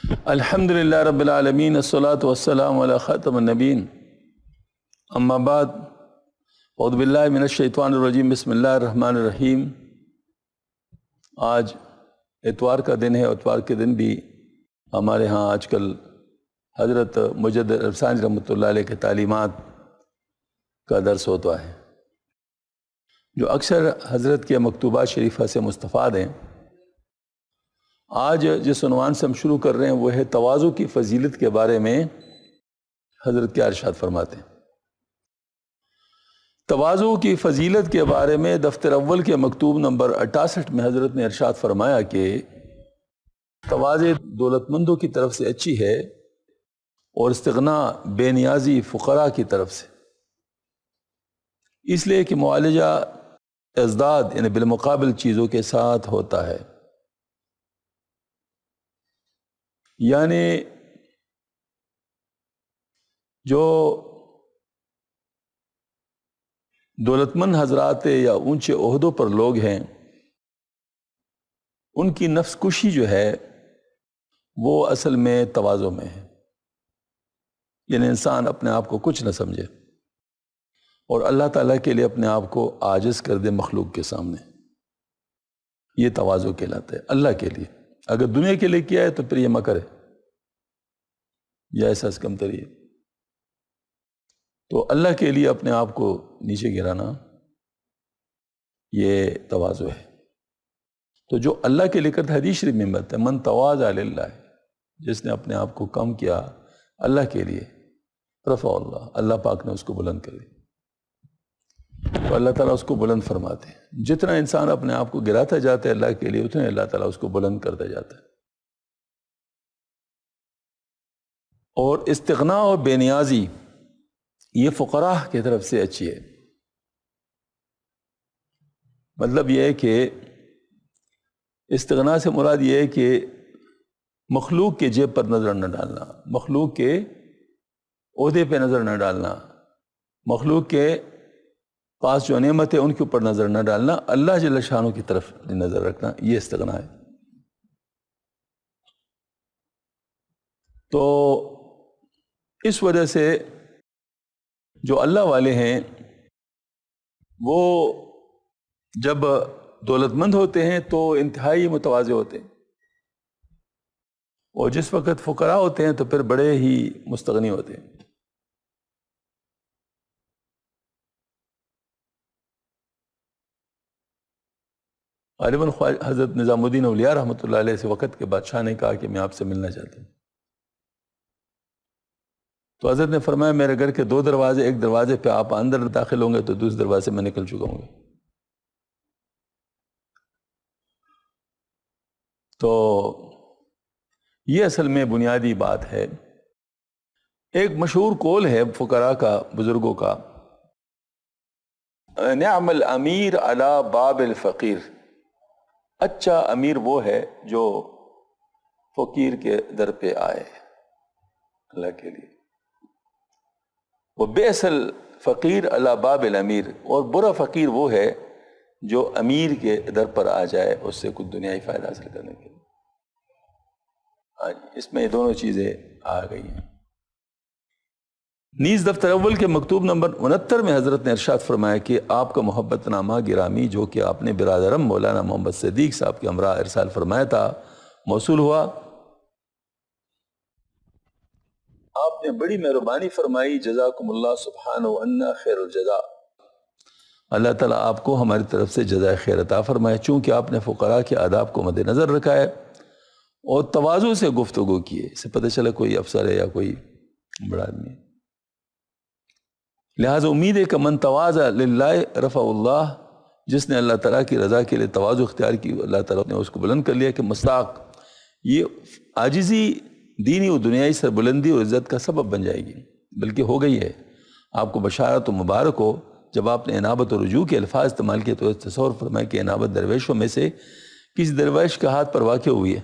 الحمدللہ رب العالمین الصلاۃ والسلام علی خاتم النبین اما بعد اعوذ باللہ من الشیطان الرجیم بسم اللہ الرحمن الرحیم۔ آج اتوار کا دن ہے۔ اتوار کے دن بھی ہمارے ہاں آج کل حضرت مجدد عرفانی رحمۃ اللہ علیہ کے تعلیمات کا درس ہوتا ہے، جو اکثر حضرت کے مکتوبات شریفہ سے مستفاد ہیں۔ آج جس عنوان سے ہم شروع کر رہے ہیں وہ ہے تواضع کی فضیلت کے بارے میں حضرت کیا ارشاد فرماتے ہیں۔ تواضع کی فضیلت کے بارے میں دفتر اول کے مکتوب نمبر 68 میں حضرت نے ارشاد فرمایا کہ تواضع دولت مندوں کی طرف سے اچھی ہے اور استغنا بے نیازی فقراء کی طرف سے، اس لیے کہ معالجہ ازداد یعنی بالمقابل چیزوں کے ساتھ ہوتا ہے۔ یعنی جو دولت مند حضرات یا اونچے عہدوں پر لوگ ہیں، ان کی نفس کشی جو ہے وہ اصل میں تواضع میں ہے، یعنی انسان اپنے آپ کو کچھ نہ سمجھے اور اللہ تعالیٰ کے لیے اپنے آپ کو عاجز کر دے مخلوق کے سامنے، یہ تواضع کہلاتا ہے اللہ کے لیے۔ اگر دنیا کے لیے کیا ہے تو پھر یہ مہ کرے یا احساس کمتری ہے، تو اللہ کے لیے اپنے آپ کو نیچے گرانا یہ تواضع ہے۔ تو جو اللہ کے لیے کرتا ہے، حدیث شریف میں بات ہے من تواضع للہ، جس نے اپنے آپ کو کم کیا اللہ کے لیے رفع اللہ، اللہ پاک نے اس کو بلند کر دی، تو اللہ تعالیٰ اس کو بلند فرماتے ہیں۔ جتنا انسان اپنے آپ کو گراتا جاتا ہے اللہ کے لیے، اتنا اللہ تعالیٰ اس کو بلند کرتا جاتا ہے۔ اور استغنا اور بے نیازی یہ فقراء کی طرف سے اچھی ہے۔ مطلب یہ ہے کہ استغنا سے مراد یہ ہے کہ مخلوق کے جیب پر نظر نہ ڈالنا، مخلوق کے عہدے پہ نظر نہ ڈالنا، مخلوق کے پاس جو نعمت ہے ان کے اوپر نظر نہ ڈالنا، اللہ جل شانہ کی طرف نظر رکھنا، یہ استغنا ہے۔ تو اس وجہ سے جو اللہ والے ہیں وہ جب دولت مند ہوتے ہیں تو انتہائی متواضع ہوتے ہیں، اور جس وقت فقراء ہوتے ہیں تو پھر بڑے ہی مستغنی ہوتے ہیں۔ غالباً حضرت نظام الدین اولیاء رحمۃ اللہ علیہ سے وقت کے بادشاہ نے کہا کہ میں آپ سے ملنا چاہتا ہوں، تو حضرت نے فرمایا میرے گھر کے دو دروازے، ایک دروازے پہ آپ اندر داخل ہوں گے تو دوسرے دروازے سے میں نکل چکا ہوں گا۔ تو یہ اصل میں بنیادی بات ہے۔ ایک مشہور قول ہے فقراء کا، بزرگوں کا، نعم الامیر علی باب الفقیر، اچھا امیر وہ ہے جو فقیر کے در پہ آئے اللہ کے لیے، وہ بئس الفقیر علی باب الامیر، اور برا فقیر وہ ہے جو امیر کے در پر آ جائے اس سے کچھ دنیائی فائدہ حاصل کرنے کے لیے۔ اس میں یہ دونوں چیزیں آ گئی ہیں۔ نیز دفتر اول کے مکتوب نمبر 69 میں حضرت نے ارشاد فرمایا کہ آپ کا محبت نامہ گرامی جو کہ آپ نے برادرم مولانا محمد صدیق صاحب کے ہمراہ ارسال فرمایا تھا، موصول ہوا۔ آپ نے بڑی مہربانی فرمائی، جزاکم اللہ سبحانہ وَأَنَّا خیر الجزا، اللہ تعالیٰ آپ کو ہماری طرف سے جزائے خیر عطا فرمائے، چونکہ آپ نے فقراء کے آداب کو مد نظر رکھا ہے اور تواضع سے گفتگو کی ہے۔ اس سے پتہ چلا کوئی افسر ہے یا کوئی بڑا آدمی ہے۔ لہٰذا امید ہے کہ من تواضع للہ رفع اللہ، جس نے اللہ تعالیٰ کی رضا کے لیے تواضع اختیار کی، اللہ تعالیٰ نے اس کو بلند کر لیا کہ مستاق یہ عاجزی دینی و دنیائی سربلندی اور عزت کا سبب بن جائے گی، بلکہ ہو گئی ہے۔ آپ کو بشارت و مبارک ہو، جب آپ نے انابت و رجوع کے الفاظ استعمال کیے تو تصور فرمائے کہ انابت درویشوں میں سے کسی درویش کے ہاتھ پر واقع ہوئی ہے،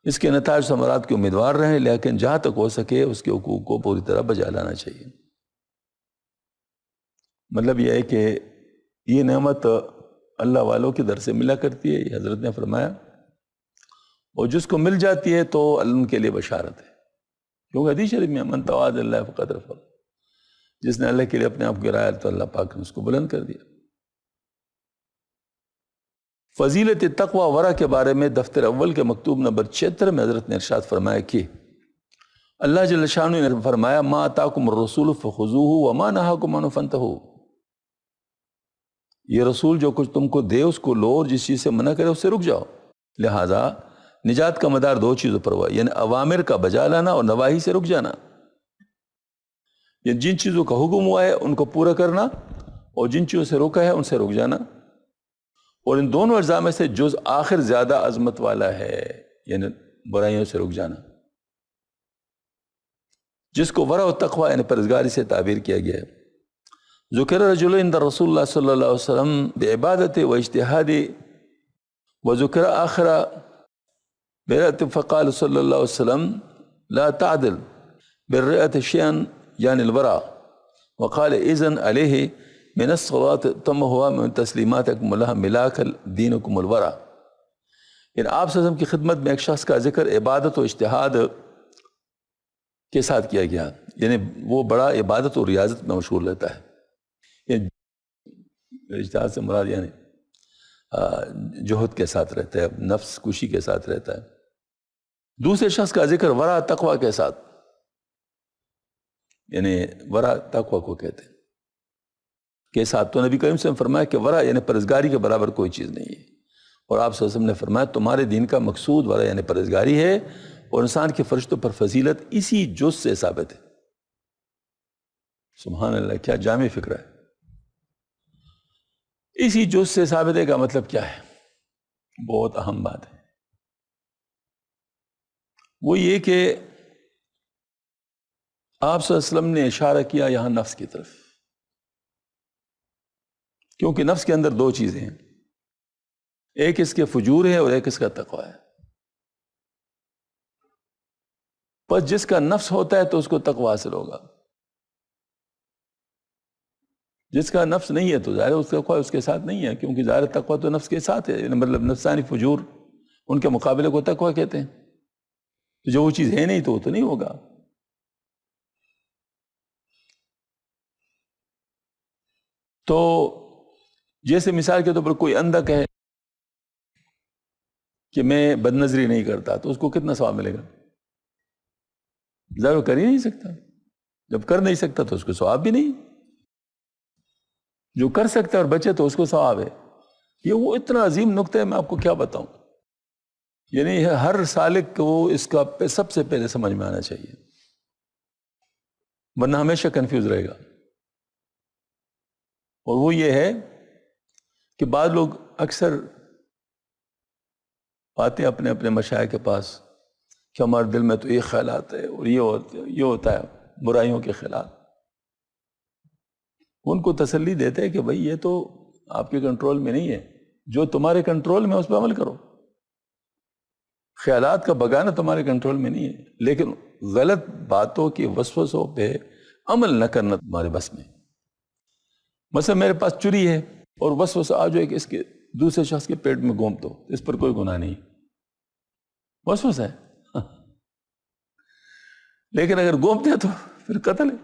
اس کے نتائج ثمرات کے امیدوار رہیں، لیکن جہاں تک ہو سکے اس کے حقوق کو پوری طرح بجا لانا چاہیے۔ مطلب یہ ہے کہ یہ نعمت اللہ والوں کے در سے ملا کرتی ہے، یہ حضرت نے فرمایا اور جس کو مل جاتی ہے تو ان کے لیے بشارت ہے، کیونکہ حدیث شریف میں من تواضع اللہ فقد رفع، جس نے اللہ کے لیے اپنے آپ کو گرایا تو اللہ پاک نے اس کو بلند کر دیا۔ فضیلت تقوی ورع کے بارے میں دفتر اول کے مکتوب نمبر 76 میں حضرت نے ارشاد فرمایا کہ اللہ جل شانہ نے فرمایا ما آتاکم الرسول فخذوہ وما نہاکم عنہ فانتہوا، یہ رسول جو کچھ تم کو دے اس کو لو، اور جس چیز سے منع کرے اس سے رک جاؤ۔ لہٰذا نجات کا مدار دو چیزوں پر ہوا، یعنی اوامر کا بجا لانا اور نواہی سے رک جانا، یعنی جن چیزوں کا حکم ہوا ہے ان کو پورا کرنا، اور جن چیزوں سے روکا ہے ان سے رک جانا، اور ان دونوں اجزاء میں سے جز آخر زیادہ عظمت والا ہے، یعنی برائیوں سے رک جانا، جس کو ورع و تقوی یعنی پرہیزگاری سے تعبیر کیا گیا ہے۔ ذکر رجل عند رسول اللہ صلی اللہ علیہ وسلم بعبادت و اجتہاد و ذکر آخر برأت فقال صلی اللہ علیہ وسلم لا تعدل بالرأت شيئا يعني الورع وقال اذن علیہ من الصلاة تم ہوا من تسلیماتکم اللہ ملاک دینکم الورع، یعنی آپ صلی اللہ علیہ وسلم کی خدمت میں ایک شخص کا ذکر عبادت و اجتہاد کے ساتھ کیا گیا، یعنی وہ بڑا عبادت و ریاضت میں مشغول رہتا ہے، اجتہاد سے مراد یعنی جہد کے ساتھ رہتا ہے، نفس کشی کے ساتھ رہتا ہے۔ دوسرے شخص کا ذکر ورع تقوی کے ساتھ، یعنی ورع تقوی کو کہتے ہیں کے ساتھ، تو نبی کریم صلی اللہ علیہ وسلم فرمایا کہ ورع یعنی پرہیزگاری کے برابر کوئی چیز نہیں ہے، اور آپ صلی اللہ علیہ وسلم نے فرمایا تمہارے دین کا مقصود ورع یعنی پرہیزگاری ہے، اور انسان کے فرشتوں پر فضیلت اسی جز سے ثابت ہے۔ سبحان اللہ، کیا جامع فکرہ ہے۔ اسی جز سے ثابت ہے کا مطلب کیا ہے؟ بہت اہم بات ہے، وہ یہ کہ آپ صلی اللہ علیہ وسلم نے اشارہ کیا یہاں نفس کی طرف، کیونکہ نفس کے اندر دو چیزیں ہیں، ایک اس کے فجور ہے اور ایک اس کا تقوی ہے۔ بس جس کا نفس ہوتا ہے تو اس کو تقوی حاصل ہوگا، جس کا نفس نہیں ہے تو ظاہر اس کا تقوی اس کے ساتھ نہیں ہے، کیونکہ ظاہر تقوی تو نفس کے ساتھ ہے، مطلب نفسانی فجور ان کے مقابلے کو تقوی کہتے ہیں، تو جو وہ چیز ہے نہیں تو وہ تو نہیں ہوگا۔ تو جیسے مثال کے طور پر کوئی اندھا کہے کہ میں بد نظری نہیں کرتا، تو اس کو کتنا ثواب ملے گا؟ ظاہر کر ہی نہیں سکتا، جب کر نہیں سکتا تو اس کو ثواب بھی نہیں، جو کر سکتا ہے اور بچے تو اس کو ثواب ہے۔ یہ وہ اتنا عظیم نقطہ ہے، میں آپ کو کیا بتاؤں، یعنی ہر سالک کو اس کا سب سے پہلے سمجھ میں آنا چاہیے، ورنہ ہمیشہ کنفیوز رہے گا۔ اور وہ یہ ہے کہ بعض لوگ اکثر آتے ہیں اپنے اپنے مشائخ کے پاس کہ ہمارے دل میں تو یہ خیالات ہے اور یہ ہوتا ہے برائیوں کے خلاف، ان کو تسلی دیتے ہیں کہ بھائی یہ تو آپ کے کنٹرول میں نہیں ہے، جو تمہارے کنٹرول میں اس پہ عمل کرو، خیالات کا بگانا تمہارے کنٹرول میں نہیں ہے، لیکن غلط باتوں کی وسوسوں پہ عمل نہ کرنا تمہارے بس میں۔ مثلا میرے پاس چری ہے اور وسوسہ آ جائے کہ اس کے دوسرے شخص کے پیٹ میں گھونپ دو، اس پر کوئی گناہ نہیں، وسوسہ ہے، لیکن اگر گھونپتے تو پھر قتل ہے،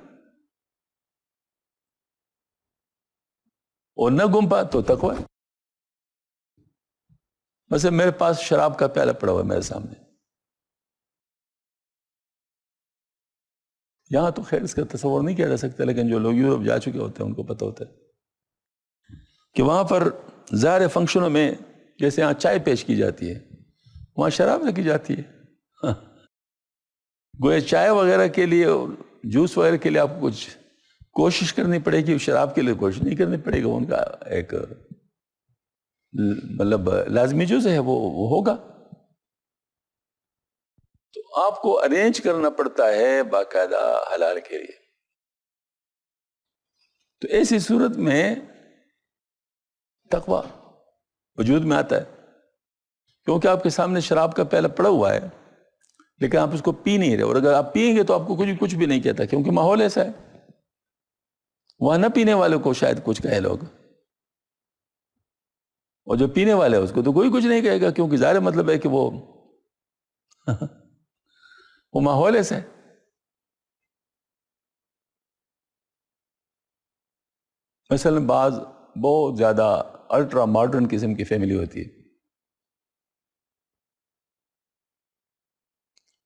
اور نہ گھونپا تو تقوی ہے۔ مثلا میرے پاس شراب کا پیالہ پڑا ہوا ہے میرے سامنے، یہاں تو خیر اس کا تصور نہیں کیا جا سکتا، لیکن جو لوگ یورپ جا چکے ہوتے ہیں ان کو پتہ ہوتا ہے کہ وہاں پر ظاہر فنکشنوں میں جیسے یہاں چائے پیش کی جاتی ہے وہاں شراب رکھی جاتی ہے، گویا چائے وغیرہ کے لیے اور جوس وغیرہ کے لیے آپ کو کچھ کوشش کرنی پڑے گی، شراب کے لیے کوشش نہیں کرنی پڑے گی، ان کا ایک مطلب لازمی جز ہے، وہ ہوگا۔ تو آپ کو ارینج کرنا پڑتا ہے باقاعدہ حلال کے لیے، تو ایسی صورت میں تقوی وجود میں آتا ہے، کیونکہ آپ کے سامنے شراب کا پیالہ پڑا ہوا ہے لیکن آپ اس کو پی نہیں رہے، اور اگر آپ پئیں گے تو آپ کو کچھ بھی نہیں کہتا، کیونکہ ماحول ایسا ہے، وہاں نہ پینے والوں کو شاید کچھ کہے لوگ، اور جو پینے والے ہیں اس کو تو کوئی کچھ نہیں کہے گا، کیونکہ ظاہر مطلب ہے کہ وہ وہ ماحول ایسا ہے. مثلا بعض بہت زیادہ الٹرا ماڈرن قسم کی فیملی ہوتی ہے،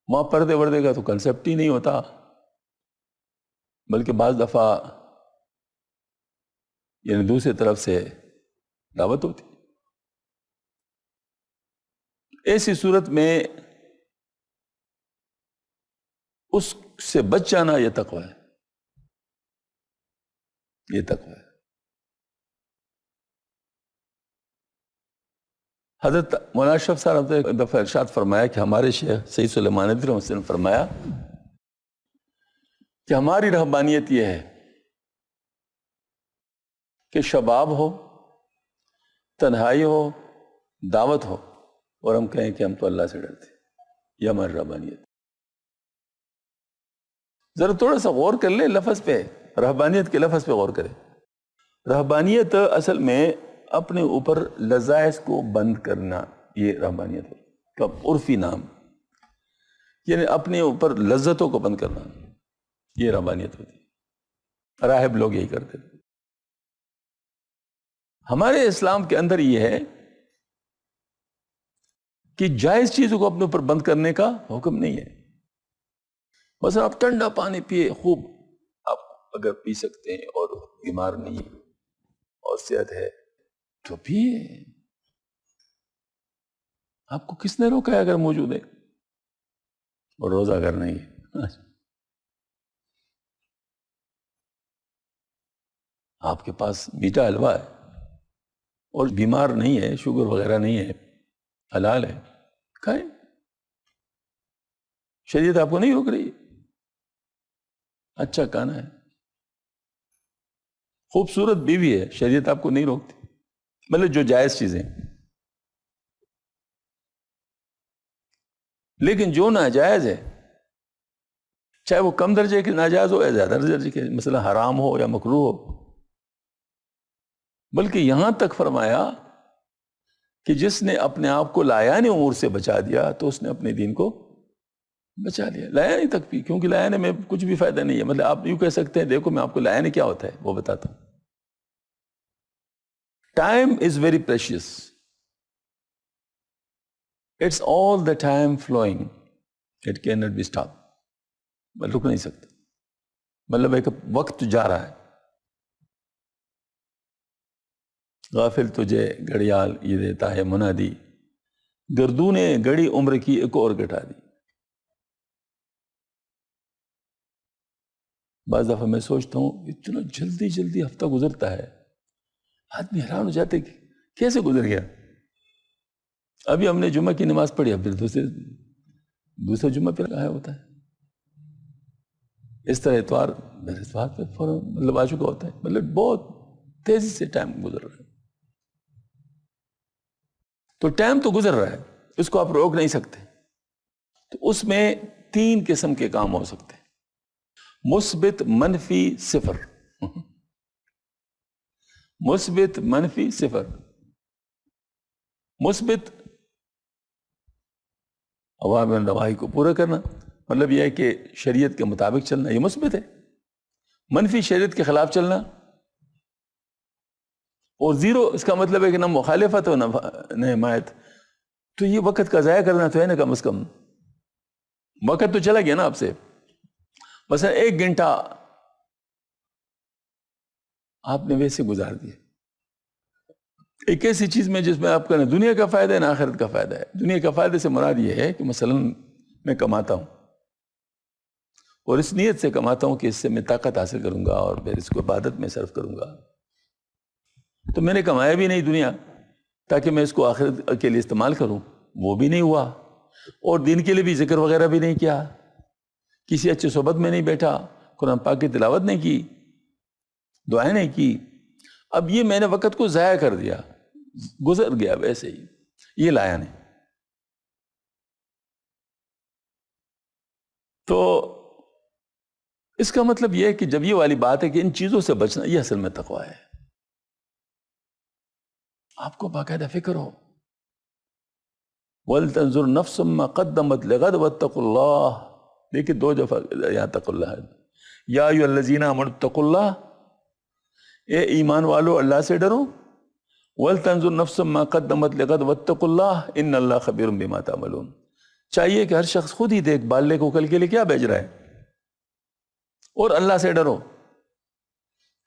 وہاں پردے وردے کا تو کنسیپٹ ہی نہیں ہوتا، بلکہ بعض دفعہ یعنی دوسری طرف سے دعوت ہوتی. ایسی صورت میں اس سے بچ جانا یہ تقوی ہے، یہ تقوی ہے. حضرت مولانا اشرف صاحب نے ایک دفعہ ارشاد فرمایا کہ ہمارے شیخ سید سلیمان ندوی رحمۃ اللہ علیہ نے فرمایا کہ ہماری رہبانیت یہ ہے کہ شباب ہو، تنہائی ہو، دعوت ہو، اور ہم کہیں کہ ہم تو اللہ سے ڈرتے ہیں. یہ ہماری رہبانیت. ذرا تھوڑا سا غور کر لیں لفظ پہ، رہبانیت کے لفظ پہ غور کریں. رہبانیت اصل میں اپنے اوپر لذائذ کو بند کرنا، یہ رہبانیت کا عرفی نام، یعنی اپنے اوپر لذتوں کو بند کرنا، یہ رہبانیت ہوتی ہے. راہب لوگ یہی کرتے تھے. ہمارے اسلام کے اندر یہ ہے کہ جائز چیزوں کو اپنے اوپر بند کرنے کا حکم نہیں ہے. مثلا آپ ٹھنڈا پانی پیے، خوب آپ اگر پی سکتے ہیں اور بیمار نہیں اور صحت ہے تو پیے. آپ کو کس نے روکا ہے اگر موجود ہے اور روزہ اگر نہیں ہے؟ آپ کے پاس میٹھا حلوہ ہے اور بیمار نہیں ہے، شوگر وغیرہ نہیں ہے، حلال ہے، کھائیں. شریعت آپ کو نہیں روک رہی. اچھا کھانا ہے، خوبصورت بیوی ہے، شریعت آپ کو نہیں روکتی. مطلب جو جائز چیزیں. لیکن جو ناجائز ہے، چاہے وہ کم درجے کے ناجائز ہو یا زیادہ درجے کے، مثلا حرام ہو یا مکروہ ہو، بلکہ یہاں تک فرمایا کہ جس نے اپنے آپ کو لایانی امور سے بچا دیا تو اس نے اپنے دین کو بچا لیا. لایانی تک بھی، کیونکہ لایانی میں کچھ بھی فائدہ نہیں ہے. مطلب آپ یوں کہہ سکتے ہیں، دیکھو میں آپ کو لایانی کیا ہوتا ہے وہ بتاتا ہوں. Time is very precious. It's all the time flowing, it can not be stop. میں رک نہیں سکتا. مطلب ایک وقت جا رہا ہے. غافل تجھے گھڑیال یہ دیتا ہے منادی، گردوں نے گڑی عمر کی ایک اور گٹا دی. بعض دفعہ میں سوچتا ہوں اتنا جلدی جلدی ہفتہ گزرتا ہے، آدمی حیران ہو جاتے کہ کیسے گزر گیا. ابھی ہم نے جمعہ کی نماز پڑھی، اب پھر دوسرا جمعہ پھر آیا ہوتا ہے. اس طرح اتوار پہ فوراً مطلب آ چکا ہوتا ہے. مطلب بہت تیزی سے ٹائم گزر رہا ہے. تو ٹائم تو گزر رہا ہے، اس کو آپ روک نہیں سکتے. تو اس میں 3 قسم کے کام ہو سکتے ہیں: مثبت، منفی، صفر. مثبت، منفی، صفر. مثبت اوامر نواہی کو پورا کرنا، مطلب یہ ہے کہ شریعت کے مطابق چلنا، یہ مثبت ہے. منفی شریعت کے خلاف چلنا. اور زیرو اس کا مطلب ہے کہ نہ مخالفت ہو نہ حمایت. تو یہ وقت کا ضائع کرنا تو ہے نا. کم از کم وقت تو چلا گیا نا آپ سے. مثلا 1 گھنٹہ آپ نے ویسے گزار دیا ایک ایسی چیز میں جس میں آپ کا نہ دنیا کا فائدہ ہے نہ آخرت کا فائدہ ہے. دنیا کا فائدے سے مراد یہ ہے کہ مثلا میں کماتا ہوں اور اس نیت سے کماتا ہوں کہ اس سے میں طاقت حاصل کروں گا اور پھر اس کو عبادت میں صرف کروں گا. تو میں نے کمایا بھی نہیں دنیا تاکہ میں اس کو آخرت کے لیے استعمال کروں، وہ بھی نہیں ہوا. اور دین کے لیے بھی ذکر وغیرہ بھی نہیں کیا، کسی اچھے صحبت میں نہیں بیٹھا، قرآن پاک کی تلاوت نہیں کی، دعائیں نہیں کی. اب یہ میں نے وقت کو ضائع کر دیا، گزر گیا ویسے ہی. یہ لایا نہیں. تو اس کا مطلب یہ ہے کہ جب یہ والی بات ہے کہ ان چیزوں سے بچنا، یہ اصل میں تقویٰ ہے. آپ کو باقاعدہ فکر ہو وَلْتَنْظُرْ نَفْسٌ مَّا قَدَّمَتْ لِغَدٍ وَاتَّقُوا اللَّهَ. دیکھیں 2 دفعہ یا اتقوا اللہ ہے. یا ایھا الذین آمنوا اتقوا اللہ، اے ایمان والو اللہ سے ڈرو. وَلْتَنْظُرْ نَفْسٌ مَّا قَدَّمَتْ لِغَدٍ وَاتَّقُوا اللَّهَ إِنَّ اللَّهَ خَبِيرٌ بِمَا تَعْمَلُونَ. چاہیے کہ ہر شخص خود ہی دیکھ بالے کو کل کے لیے کیا بھیج رہا ہے، اور اللہ سے ڈرو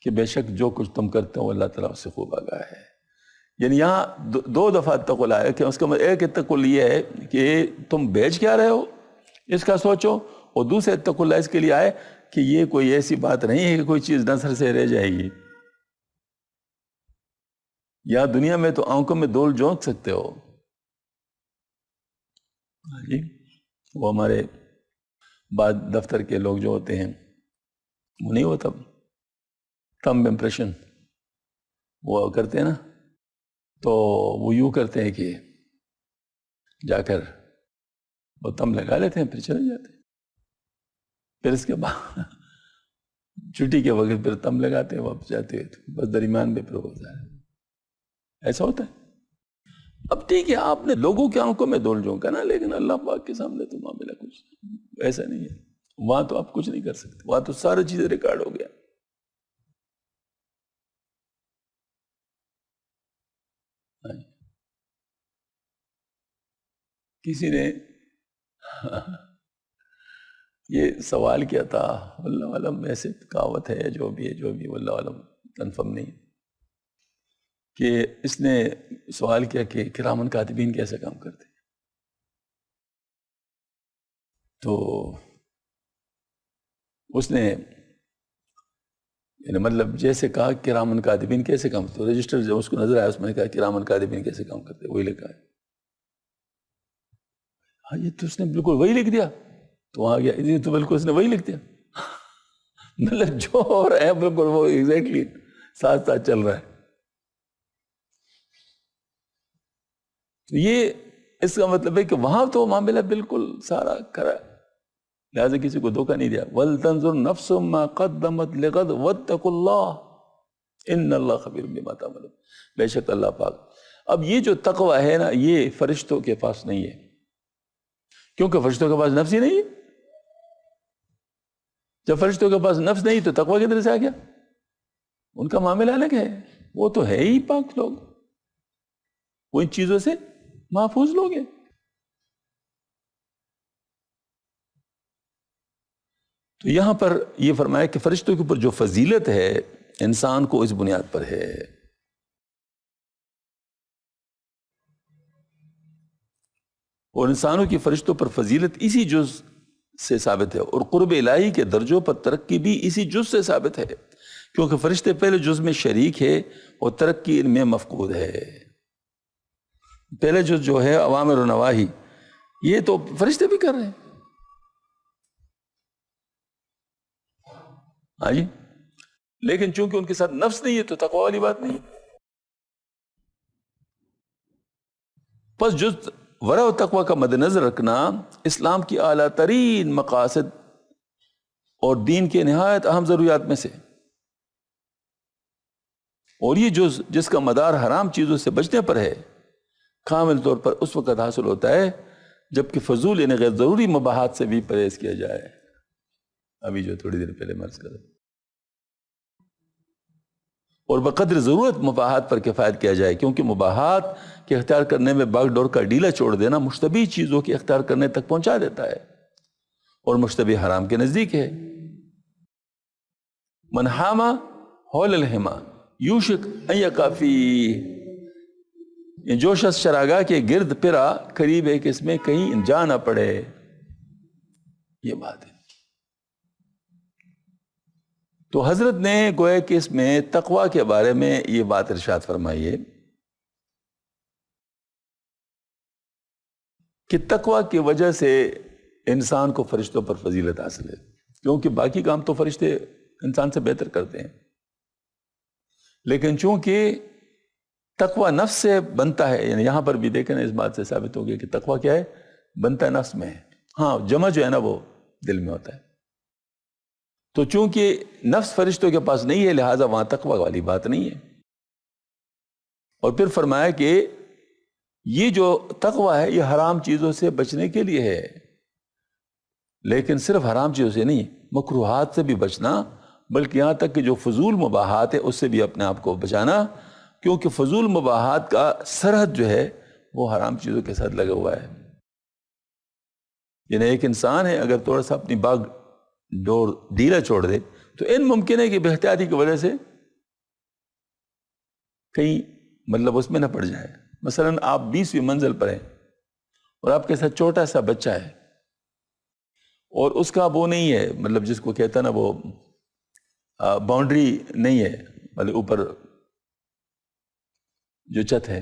کہ بے شک جو کچھ تم کرتے ہو اللہ تعالیٰ اس سے خوب آگاہ ہے. یعنی یہاں 2 دفعہ اتقوا اللہ ہے کہ اس کا مطلب ایک اتقوا اللہ یہ ہے کہ تم بیچ کیا رہے ہو اس کا سوچو، اور دوسرے اتقوا اللہ اس کے لیے آئے کہ یہ کوئی ایسی بات نہیں ہے کہ کوئی چیز نظر سے رہ جائے گی. یا دنیا میں تو آنکھوں میں دول جھونک سکتے ہو. جی وہ ہمارے بعد دفتر کے لوگ جو ہوتے ہیں وہ نہیں ہوتا تھمب امپریشن وہ کرتے ہیں نا، تو وہ یوں کرتے ہیں کہ جا کر وہ تم لگا لیتے ہیں پھر چلے جاتے ہیں. پھر اس کے بعد چھٹی کے وقت پھر تم لگاتے ہیں واپس جاتے ہوئے، بس درمیان میں پھر ہوتا ہے. ایسا ہوتا ہے. اب ٹھیک ہے آپ نے لوگوں کے آنکھوں میں دول جھونکا نا، لیکن اللہ پاک کے سامنے تو معاملہ کچھ ایسا نہیں ہے. وہاں تو آپ کچھ نہیں کر سکتے، وہاں تو ساری چیزیں ریکارڈ ہو گیا. کسی نے یہ سوال کیا تھا، واللہ عالم ایسے کہاوت ہے جو بھی واللہ عالم کنفرم نہیں، کہ اس نے سوال کیا کہ کرامن کاتبین کیسے کام کرتے ہیں. تو اس نے یعنی مطلب جیسے کہا کرامن کاتبین کیسے کام کرتے، تو رجسٹر جو اس کو نظر آیا اس میں نے کہا کرامن کاتبین کیسے کام کرتے، وہی لکھا ہے. ہاں یہ تو اس نے بالکل وہی لکھ دیا. تو وہاں گیا یہ تو بالکل اس نے وہی لکھ دیا. مطلب جو ہو رہا ہے بالکل وہ ایگزیکٹلی ساتھ ساتھ چل رہا ہے. یہ اس کا مطلب ہے کہ وہاں تو معاملہ بالکل سارا کرا، لہذا کسی کو دھوکہ نہیں دیا. وَلْتَنْظُرْ نَفْسٌ مَّا قَدَّمَتْ لِغَدٍ وَاتَّقُوا اللَّهَ إِنَّ اللَّهَ خَبِيرٌ بِمَا تَعْمَلُونَ. بے شک اللہ پاک. اب یہ جو تقوی ہے نا یہ فرشتوں کے پاس نہیں ہے، کیونکہ فرشتوں کے پاس نفس ہی نہیں ہے. جب فرشتوں کے پاس نفس نہیں تو تقوی کدھر سے آ گیا؟ ان کا معاملہ الگ ہے، وہ تو ہے ہی پاک لوگ، وہ ان چیزوں سے محفوظ لوگ ہیں. تو یہاں پر یہ فرمایا کہ فرشتوں کے اوپر جو فضیلت ہے انسان کو اس بنیاد پر ہے. اور انسانوں کی فرشتوں پر فضیلت اسی جز سے ثابت ہے، اور قرب الہی کے درجوں پر ترقی بھی اسی جز سے ثابت ہے، کیونکہ فرشتے پہلے جز میں شریک ہے اور ترقی ان میں مفقود ہے. پہلے جز جو ہے اوامر و نواہی یہ تو فرشتے بھی کر رہے ہیں. ہاں جی، لیکن چونکہ ان کے ساتھ نفس نہیں ہے تو تقوی والی بات نہیں. پس جز ورع و تقوی کا مد نظر رکھنا اسلام کی اعلیٰ ترین مقاصد اور دین کے نہایت اہم ضروریات میں سے، اور یہ جز جس کا مدار حرام چیزوں سے بچنے پر ہے کامل طور پر اس وقت حاصل ہوتا ہے جبکہ فضول یعنی غیر ضروری مباحات سے بھی پرہیز کیا جائے. ابھی جو تھوڑی دیر پہلے مرض کر، اور بقدر ضرورت مباحات پر کفایت کیا جائے، کیونکہ مباحات کے اختیار کرنے میں باغ ڈور کا ڈیلا چھوڑ دینا مشتبہ چیزوں کے اختیار کرنے تک پہنچا دیتا ہے، اور مشتبہ حرام کے نزدیک ہے. من حام حول الحما یوشک ان یقع فیہ، جو شخص چراگاہ کے گرد پھرا قریب ہے کہ اس میں کہیں جا نہ پڑے. یہ بات ہے. تو حضرت نے گویا کہ اس میں تقوی کے بارے میں یہ بات ارشاد فرمائی ہے کہ تقوی کی وجہ سے انسان کو فرشتوں پر فضیلت حاصل ہے، کیونکہ باقی کام تو فرشتے انسان سے بہتر کرتے ہیں، لیکن چونکہ تقوی نفس سے بنتا ہے، یعنی یہاں پر بھی دیکھیں اس بات سے ثابت ہو گیا کہ تقوی کیا ہے، بنتا ہے نفس میں ہے. ہاں جمع جو ہے نا وہ دل میں ہوتا ہے. تو چونکہ نفس فرشتوں کے پاس نہیں ہے لہٰذا وہاں تقوی والی بات نہیں ہے. اور پھر فرمایا کہ یہ جو تقویٰ ہے یہ حرام چیزوں سے بچنے کے لیے ہے، لیکن صرف حرام چیزوں سے نہیں، مکروہات سے بھی بچنا، بلکہ یہاں تک کہ جو فضول مباحات ہے اس سے بھی اپنے آپ کو بچانا، کیونکہ فضول مباحات کا سرحد جو ہے وہ حرام چیزوں کے ساتھ لگا ہوا ہے۔ یعنی ایک انسان ہے اگر تھوڑا سا اپنی باغ ڈور ڈھیلا چھوڑ دے تو ان ممکن ہے کہ بے احتیاطی کی وجہ سے کہیں مطلب اس میں نہ پڑ جائے۔ مثلا آپ 20ویں منزل پر ہیں اور آپ کے ساتھ چھوٹا سا بچہ ہے اور اس کا وہ نہیں ہے، مطلب جس کو کہتا نا وہ باؤنڈری نہیں ہے، مطلب اوپر جو چھت ہے۔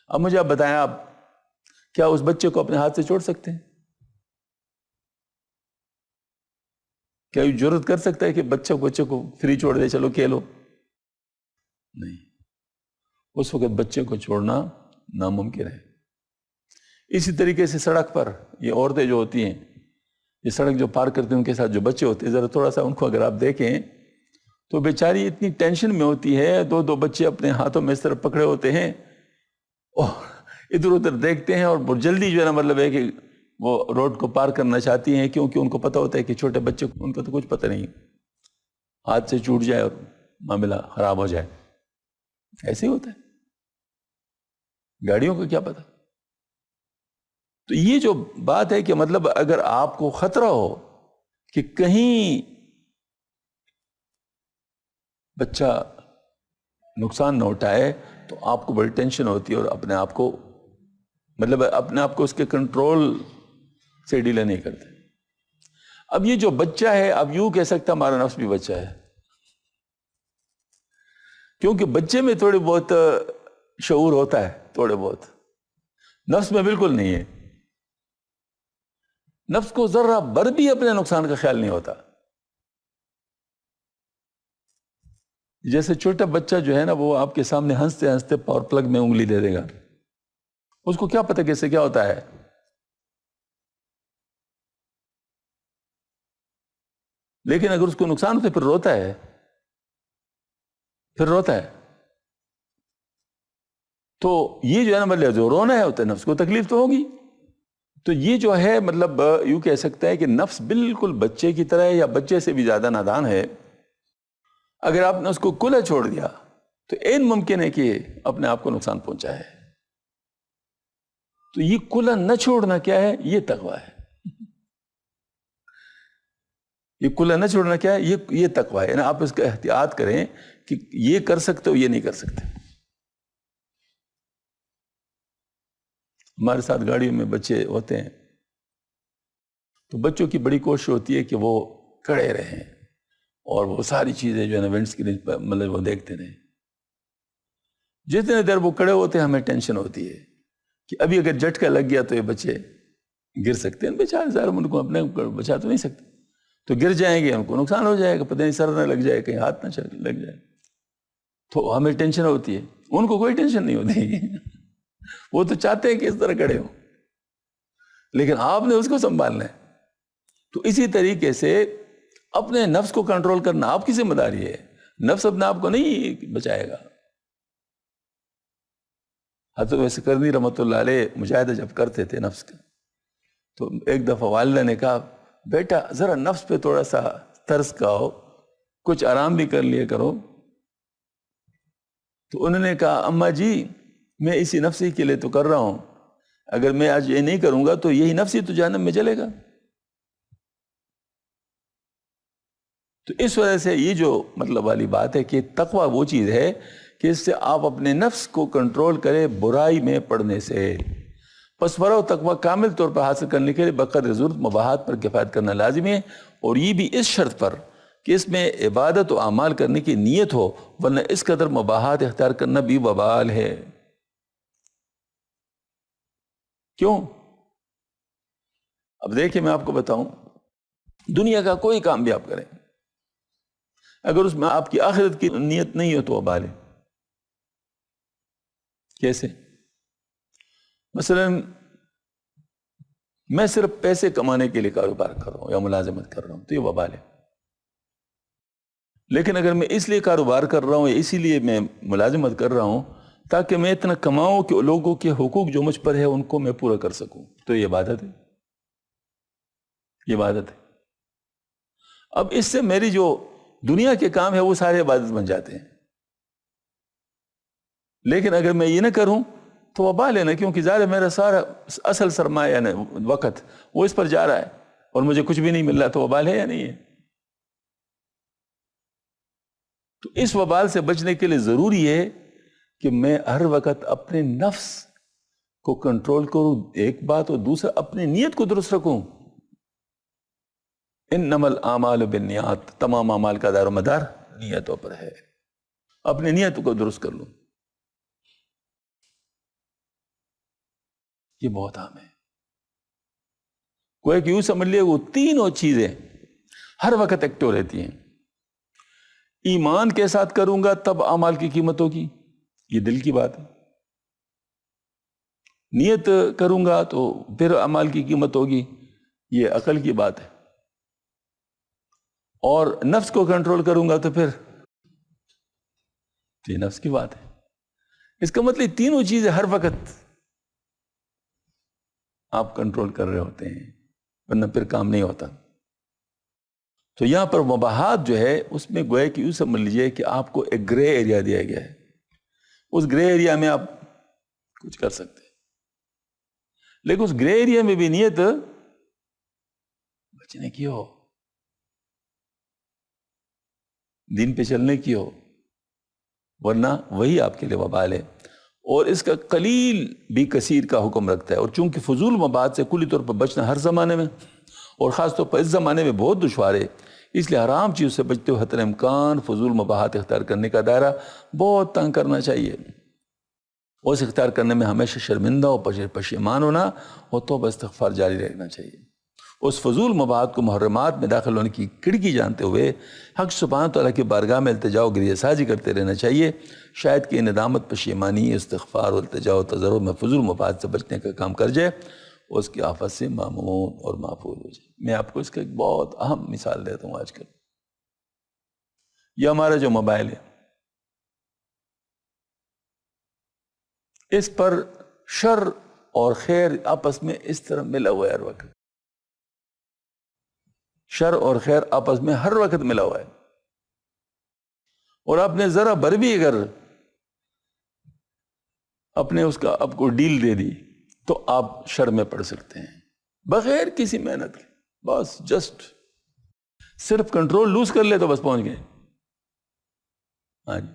اب مجھے آپ بتائیں، آپ کیا اس بچے کو اپنے ہاتھ سے چھوڑ سکتے ہیں؟ کیا یہ جرت کر سکتا ہے کہ بچے کو فری چھوڑ دے، چلو کھیلو؟ نہیں، اس وقت بچے کو چھوڑنا ناممکن ہے۔ اسی طریقے سے سڑک پر یہ عورتیں جو ہوتی ہیں، یہ سڑک جو پار کرتے ہیں ان کے ساتھ جو بچے ہوتے ہیں، ذرا تھوڑا سا ان کو اگر آپ دیکھیں تو بیچاری اتنی ٹینشن میں ہوتی ہے، دو بچے اپنے ہاتھوں میں اس طرح پکڑے ہوتے ہیں اور ادھر ادھر دیکھتے ہیں، اور بہت جلدی جو ہے نا مطلب ہے کہ وہ روڈ کو پار کرنا چاہتی ہیں، کیونکہ ان کو پتہ ہوتا ہے کہ چھوٹے بچے کو ان کا تو کچھ پتہ نہیں، ہاتھ سے چھوٹ جائے اور معاملہ خراب ہو جائے۔ ایسے ہی ہوتا ہے، گاڑیوں کو کیا پتہ۔ تو یہ جو بات ہے کہ مطلب اگر آپ کو خطرہ ہو کہ کہیں بچہ نقصان نہ اٹھائے تو آپ کو بڑی ٹینشن ہوتی ہے، اور اپنے آپ کو مطلب اپنے آپ کو اس کے کنٹرول سے ڈیلے نہیں کرتے۔ اب یہ جو بچہ ہے، اب یوں کہہ سکتا ہمارا نفس بھی بچہ ہے، کیونکہ بچے میں تھوڑی بہت شعور ہوتا ہے، تھوڑے بہت، نفس میں بالکل نہیں ہے۔ نفس کو ذرہ بر بھی اپنے نقصان کا خیال نہیں ہوتا۔ جیسے چھوٹا بچہ جو ہے نا وہ آپ کے سامنے ہنستے ہنستے پاور پلگ میں انگلی دے دے گا، اس کو کیا پتہ کیسے کیا ہوتا ہے، لیکن اگر اس کو نقصان ہوتا ہے پھر روتا ہے۔ تو یہ جو ہے نا مطلب جو رونا ہے ہوتا ہے، نفس کو تکلیف تو ہوگی۔ تو یہ جو ہے مطلب یوں کہہ سکتا ہے کہ نفس بالکل بچے کی طرح ہے، یا بچے سے بھی زیادہ نادان ہے۔ اگر آپ نے اس کو کھلا چھوڑ دیا تو این ممکن ہے کہ اپنے آپ کو نقصان پہنچائے۔ تو یہ کھلا نہ چھوڑنا کیا ہے؟ یہ تقویٰ ہے۔ یہ کھلا نہ چھوڑنا کیا ہے؟ یہ تقویٰ ہے۔ یعنی آپ اس کا احتیاط کریں کہ یہ کر سکتے ہو، یہ نہیں کر سکتے۔ ہمارے ساتھ گاڑیوں میں بچے ہوتے ہیں تو بچوں کی بڑی کوشش ہوتی ہے کہ وہ کھڑے رہیں اور وہ ساری چیزیں جو ہے نا ونڈ اسکرین پر مطلب وہ دیکھتے رہیں۔ جتنے دیر وہ کھڑے ہوتے ہیں ہمیں ٹینشن ہوتی ہے کہ ابھی اگر جھٹکا لگ گیا تو یہ بچے گر سکتے ہیں۔ بیچارے ظاہر ان کو اپنے بچا تو نہیں سکتے، تو گر جائیں گے، ان کو نقصان ہو جائے گا، پتہ نہیں سر نہ لگ جائے، کہیں ہاتھ نہ لگ جائے، تو ہمیں ٹینشن ہوتی ہے۔ ان کو کوئی ٹینشن نہیں ہوتی وہ تو چاہتے ہیں کہ اس طرح کھڑے ہوں، لیکن آپ نے اس کو سنبھالنا ہے۔ تو اسی طریقے سے اپنے نفس کو کنٹرول کرنا آپ کی ذمہ داری ہے، نفس اپنے آپ کو نہیں بچائے گا۔ حضرت ویسے کرنی رحمۃ اللہ علیہ مجاہدہ جب کرتے تھے نفس کا، تو ایک دفعہ والدہ نے کہا بیٹا ذرا نفس پہ تھوڑا سا ترس کھاؤ، کچھ آرام بھی کر لیا کرو۔ تو انہوں نے کہا اماں جی میں اسی نفسی کے لیے تو کر رہا ہوں، اگر میں آج یہ نہیں کروں گا تو یہی نفسی تو جہنم میں چلے گا۔ تو اس وجہ سے یہ جو مطلب والی بات ہے کہ تقویٰ وہ چیز ہے کہ اس سے آپ اپنے نفس کو کنٹرول کریں برائی میں پڑنے سے۔ پس ورع و تقویٰ کامل طور پر حاصل کرنے کے لیے بقدر ضرورت مباحات پر کفایت کرنا لازمی ہے، اور یہ بھی اس شرط پر کہ اس میں عبادت و اعمال کرنے کی نیت ہو، ورنہ اس قدر مباحات اختیار کرنا بھی وبال ہے۔ کیوں؟ اب دیکھیں میں آپ کو بتاؤں، دنیا کا کوئی کام بھی آپ کریں، اگر اس میں آپ کی آخرت کی نیت نہیں ہو تو وبال ہے۔ کیسے؟ مثلا میں صرف پیسے کمانے کے لیے کاروبار کر رہا ہوں یا ملازمت کر رہا ہوں تو یہ وبال ہے۔ لیکن اگر میں اس لیے کاروبار کر رہا ہوں یا اسی لیے میں ملازمت کر رہا ہوں تاکہ میں اتنا کماؤں کہ لوگوں کے حقوق جو مجھ پر ہے ان کو میں پورا کر سکوں. تو یہ عبادت ہے، یہ عبادت ہے. اب اس سے میری جو دنیا کے کام ہے وہ سارے عبادت بن جاتے ہیں. لیکن اگر میں یہ نہ کروں تو وبال ہے نا، کیونکہ ظاہر میرا سارا اصل سرمایہ یعنی وقت وہ اس پر جا رہا ہے اور مجھے کچھ بھی نہیں مل رہا، تو وبال ہے یا نہیں ہے؟ تو اس وبال سے بچنے کے لیے ضروری ہے کہ میں ہر وقت اپنے نفس کو کنٹرول کروں، ایک بات، اور دوسرا اپنی نیت کو درست رکھوں. انما الاعمال بالنیات، تمام اعمال کا دار و مدار نیتوں پر ہے. اپنی نیت کو درست کر لوں. یہ بہت اہم ہے. کوئی کہ یوں سمجھ لیے وہ تینوں چیزیں ہر وقت ایکٹو رہتی ہیں. ایمان کے ساتھ کروں گا تب اعمال کی قیمت ہوگی، یہ دل کی بات ہے. نیت کروں گا تو پھر اعمال کی قیمت ہوگی، یہ عقل کی بات ہے. اور نفس کو کنٹرول کروں گا تو پھر یہ نفس کی بات ہے. اس کا مطلب تینوں چیزیں ہر وقت آپ کنٹرول کر رہے ہوتے ہیں، ورنہ پھر کام نہیں ہوتا. تو یہاں پر مباحات جو ہے اس میں گویا کہ یوں سمجھ لیجئے کہ آپ کو ایک گرے ایریا دیا گیا ہے. اس گرے ایریا میں آپ کچھ کر سکتے ہیں، لیکن اس گرے ایریا میں بھی نیت بچنے کی ہو، دین پہ چلنے کی ہو، ورنہ وہی آپ کے لیے وبال ہے. اور اس کا قلیل بھی کثیر کا حکم رکھتا ہے. اور چونکہ فضول مباحث سے کلی طور پر بچنا ہر زمانے میں اور خاص طور پر اس زمانے میں بہت دشوار ہے، اس لیے حرام چیز سے بچتے ہوئے حتی امکان فضول مباحات اختیار کرنے کا دائرہ بہت تنگ کرنا چاہیے. اور اس اختیار کرنے میں ہمیشہ شرمندہ اور پشیمان ہونا اور توبہ استغفار جاری رکھنا چاہیے. اس فضول مباحات کو محرمات میں داخل ہونے کی کھڑکی جانتے ہوئے حق سبحانہ تعالیٰ کی بارگاہ میں التجا و گریہ سازی کرتے رہنا چاہیے. شاید کہ ندامت، پشیمانی، استغفار اور التجا و تضرع میں فضول مباحات سے بچنے کا کام کر جائے، اس کی آفت سے معمون اور محفوظ ہو جائے. میں آپ کو اس کا ایک بہت اہم مثال دیتا ہوں. آج کل یہ ہمارا جو موبائل ہے، اس پر شر اور خیر آپس میں اس طرح ملا ہوا ہے. ہر وقت شر اور خیر آپس میں ہر وقت ملا ہوا ہے. اور آپ نے ذرا بر بھی اگر اپنے اس کا آپ کو ڈیل دے دی تو آپ شر میں پڑ سکتے ہیں بغیر کسی محنت کے. بس جسٹ صرف کنٹرول لوز کر لے تو بس پہنچ گئے. ہاں جی.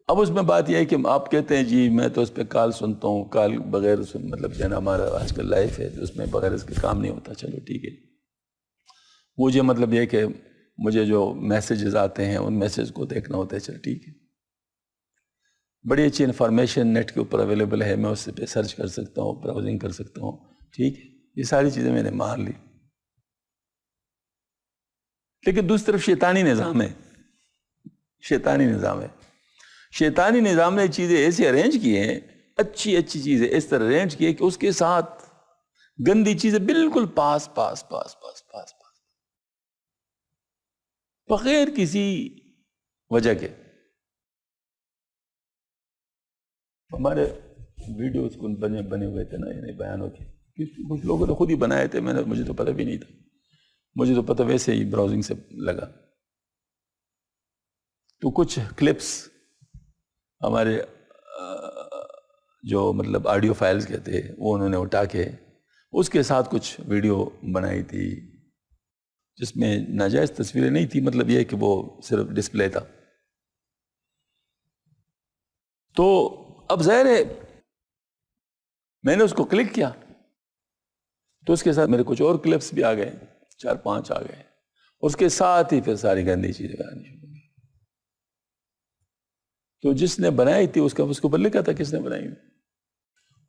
اب اس میں بات یہ ہے کہ آپ کہتے ہیں جی میں تو اس پہ کال سنتا ہوں، کال بغیر مطلب جو ہے نا ہمارا آج کل لائف ہے اس میں بغیر اس کے کام نہیں ہوتا. چلو ٹھیک ہے. مجھے مطلب یہ کہ مجھے جو میسیجز آتے ہیں ان میسیج کو دیکھنا ہوتا ہے. چلو ٹھیک ہے، بڑی اچھی انفارمیشن نیٹ کے اوپر اویلیبل ہے، میں اس پہ سرچ کر سکتا ہوں، براؤزنگ کر سکتا ہوں. ٹھیک ہے، یہ ساری چیزیں میں نے مان لی. لیکن دوسری طرف شیطانی نظام ہے. شیطانی نظام ہے. شیطانی نظام نے چیزیں ایسی ارینج کی ہیں، اچھی اچھی چیزیں اس طرح ارینج کی ہے کہ اس کے ساتھ گندی چیزیں بالکل پاس پاس پاس پاس پاس پاس بغیر کسی وجہ کے. ہمارے ویڈیوز بنے ہوئے تھے نا، یعنی بیانوں کے، کچھ لوگوں نے خود ہی بنائے تھے. مجھے تو پتہ بھی نہیں تھا، مجھے تو پتہ ویسے ہی براؤزنگ سے لگا. تو کچھ کلپس ہمارے جو مطلب آڈیو فائلز کہتے ہیں وہ انہوں نے اٹھا کے اس کے ساتھ کچھ ویڈیو بنائی تھی جس میں ناجائز تصویریں نہیں تھی، مطلب یہ کہ وہ صرف ڈسپلے تھا. تو اب ظاہر ہے میں نے اس کو کلک کیا تو اس کے ساتھ میرے کچھ اور کلپس بھی آ گئے، 4-5 آ گئے. اس کے ساتھ ہی پھر ساری گندی چیزیں آنی شروع ہوئی. تو جس نے بنائی تھی اس کو اوپر لکھا تھا کس نے بنائی.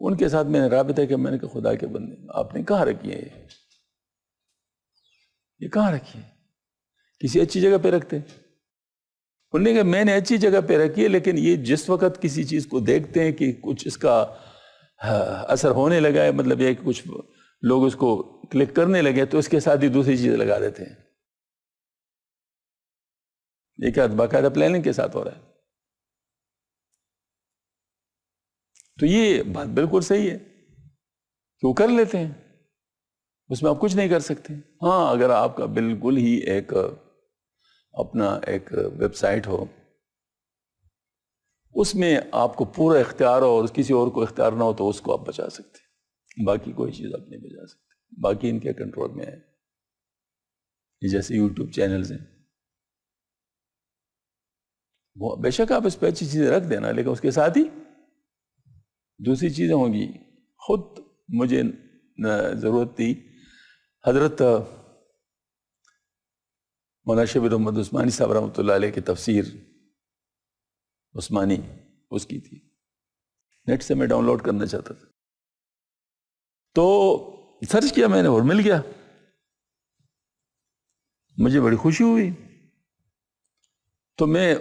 ان کے ساتھ میں نے رابطہ کیا، میں نے کہا خدا کے بندے آپ نے کہاں رکھی ہے یہ کہاں رکھی ہے؟ کسی اچھی جگہ پہ رکھتے. انہوں نے کہا میں نے اچھی جگہ پہ رکھی ہے، لیکن یہ جس وقت کسی چیز کو دیکھتے ہیں کہ کچھ اس کا اثر ہونے لگا ہے، مطلب یہ کہ کچھ لوگ اس کو کلک کرنے لگے تو اس کے ساتھ ہی دوسری چیزیں لگا دیتے ہیں. یہ کیا باقاعدہ پلاننگ کے ساتھ ہو رہا ہے. تو یہ بات بالکل صحیح ہے کہ وہ کر لیتے ہیں، اس میں آپ کچھ نہیں کر سکتے. ہاں اگر آپ کا بالکل ہی ایک اپنا ایک ویب سائٹ ہو، اس میں آپ کو پورا اختیار ہو اور کسی اور کو اختیار نہ ہو، تو اس کو آپ بچا سکتے ہیں. باقی کوئی چیز آپ نہیں بچا سکتے، باقی ان کے کنٹرول میں ہے. یہ جیسے یوٹیوب چینلز ہیں، وہ بے شک آپ اس پہ اچھی چیزیں رکھ دینا، لیکن اس کے ساتھ ہی دوسری چیزیں ہوں گی. خود مجھے ضرورت تھی، حضرت مولانا شبیر محمد عثمانی صاحب رحمۃ اللہ علیہ کی تفسیر عثمانی اس کی تھی، نیٹ سے میں ڈاؤن لوڈ کرنا چاہتا تھا، تو سرچ کیا میں نے اور مل گیا. مجھے بڑی خوشی ہوئی، تو میں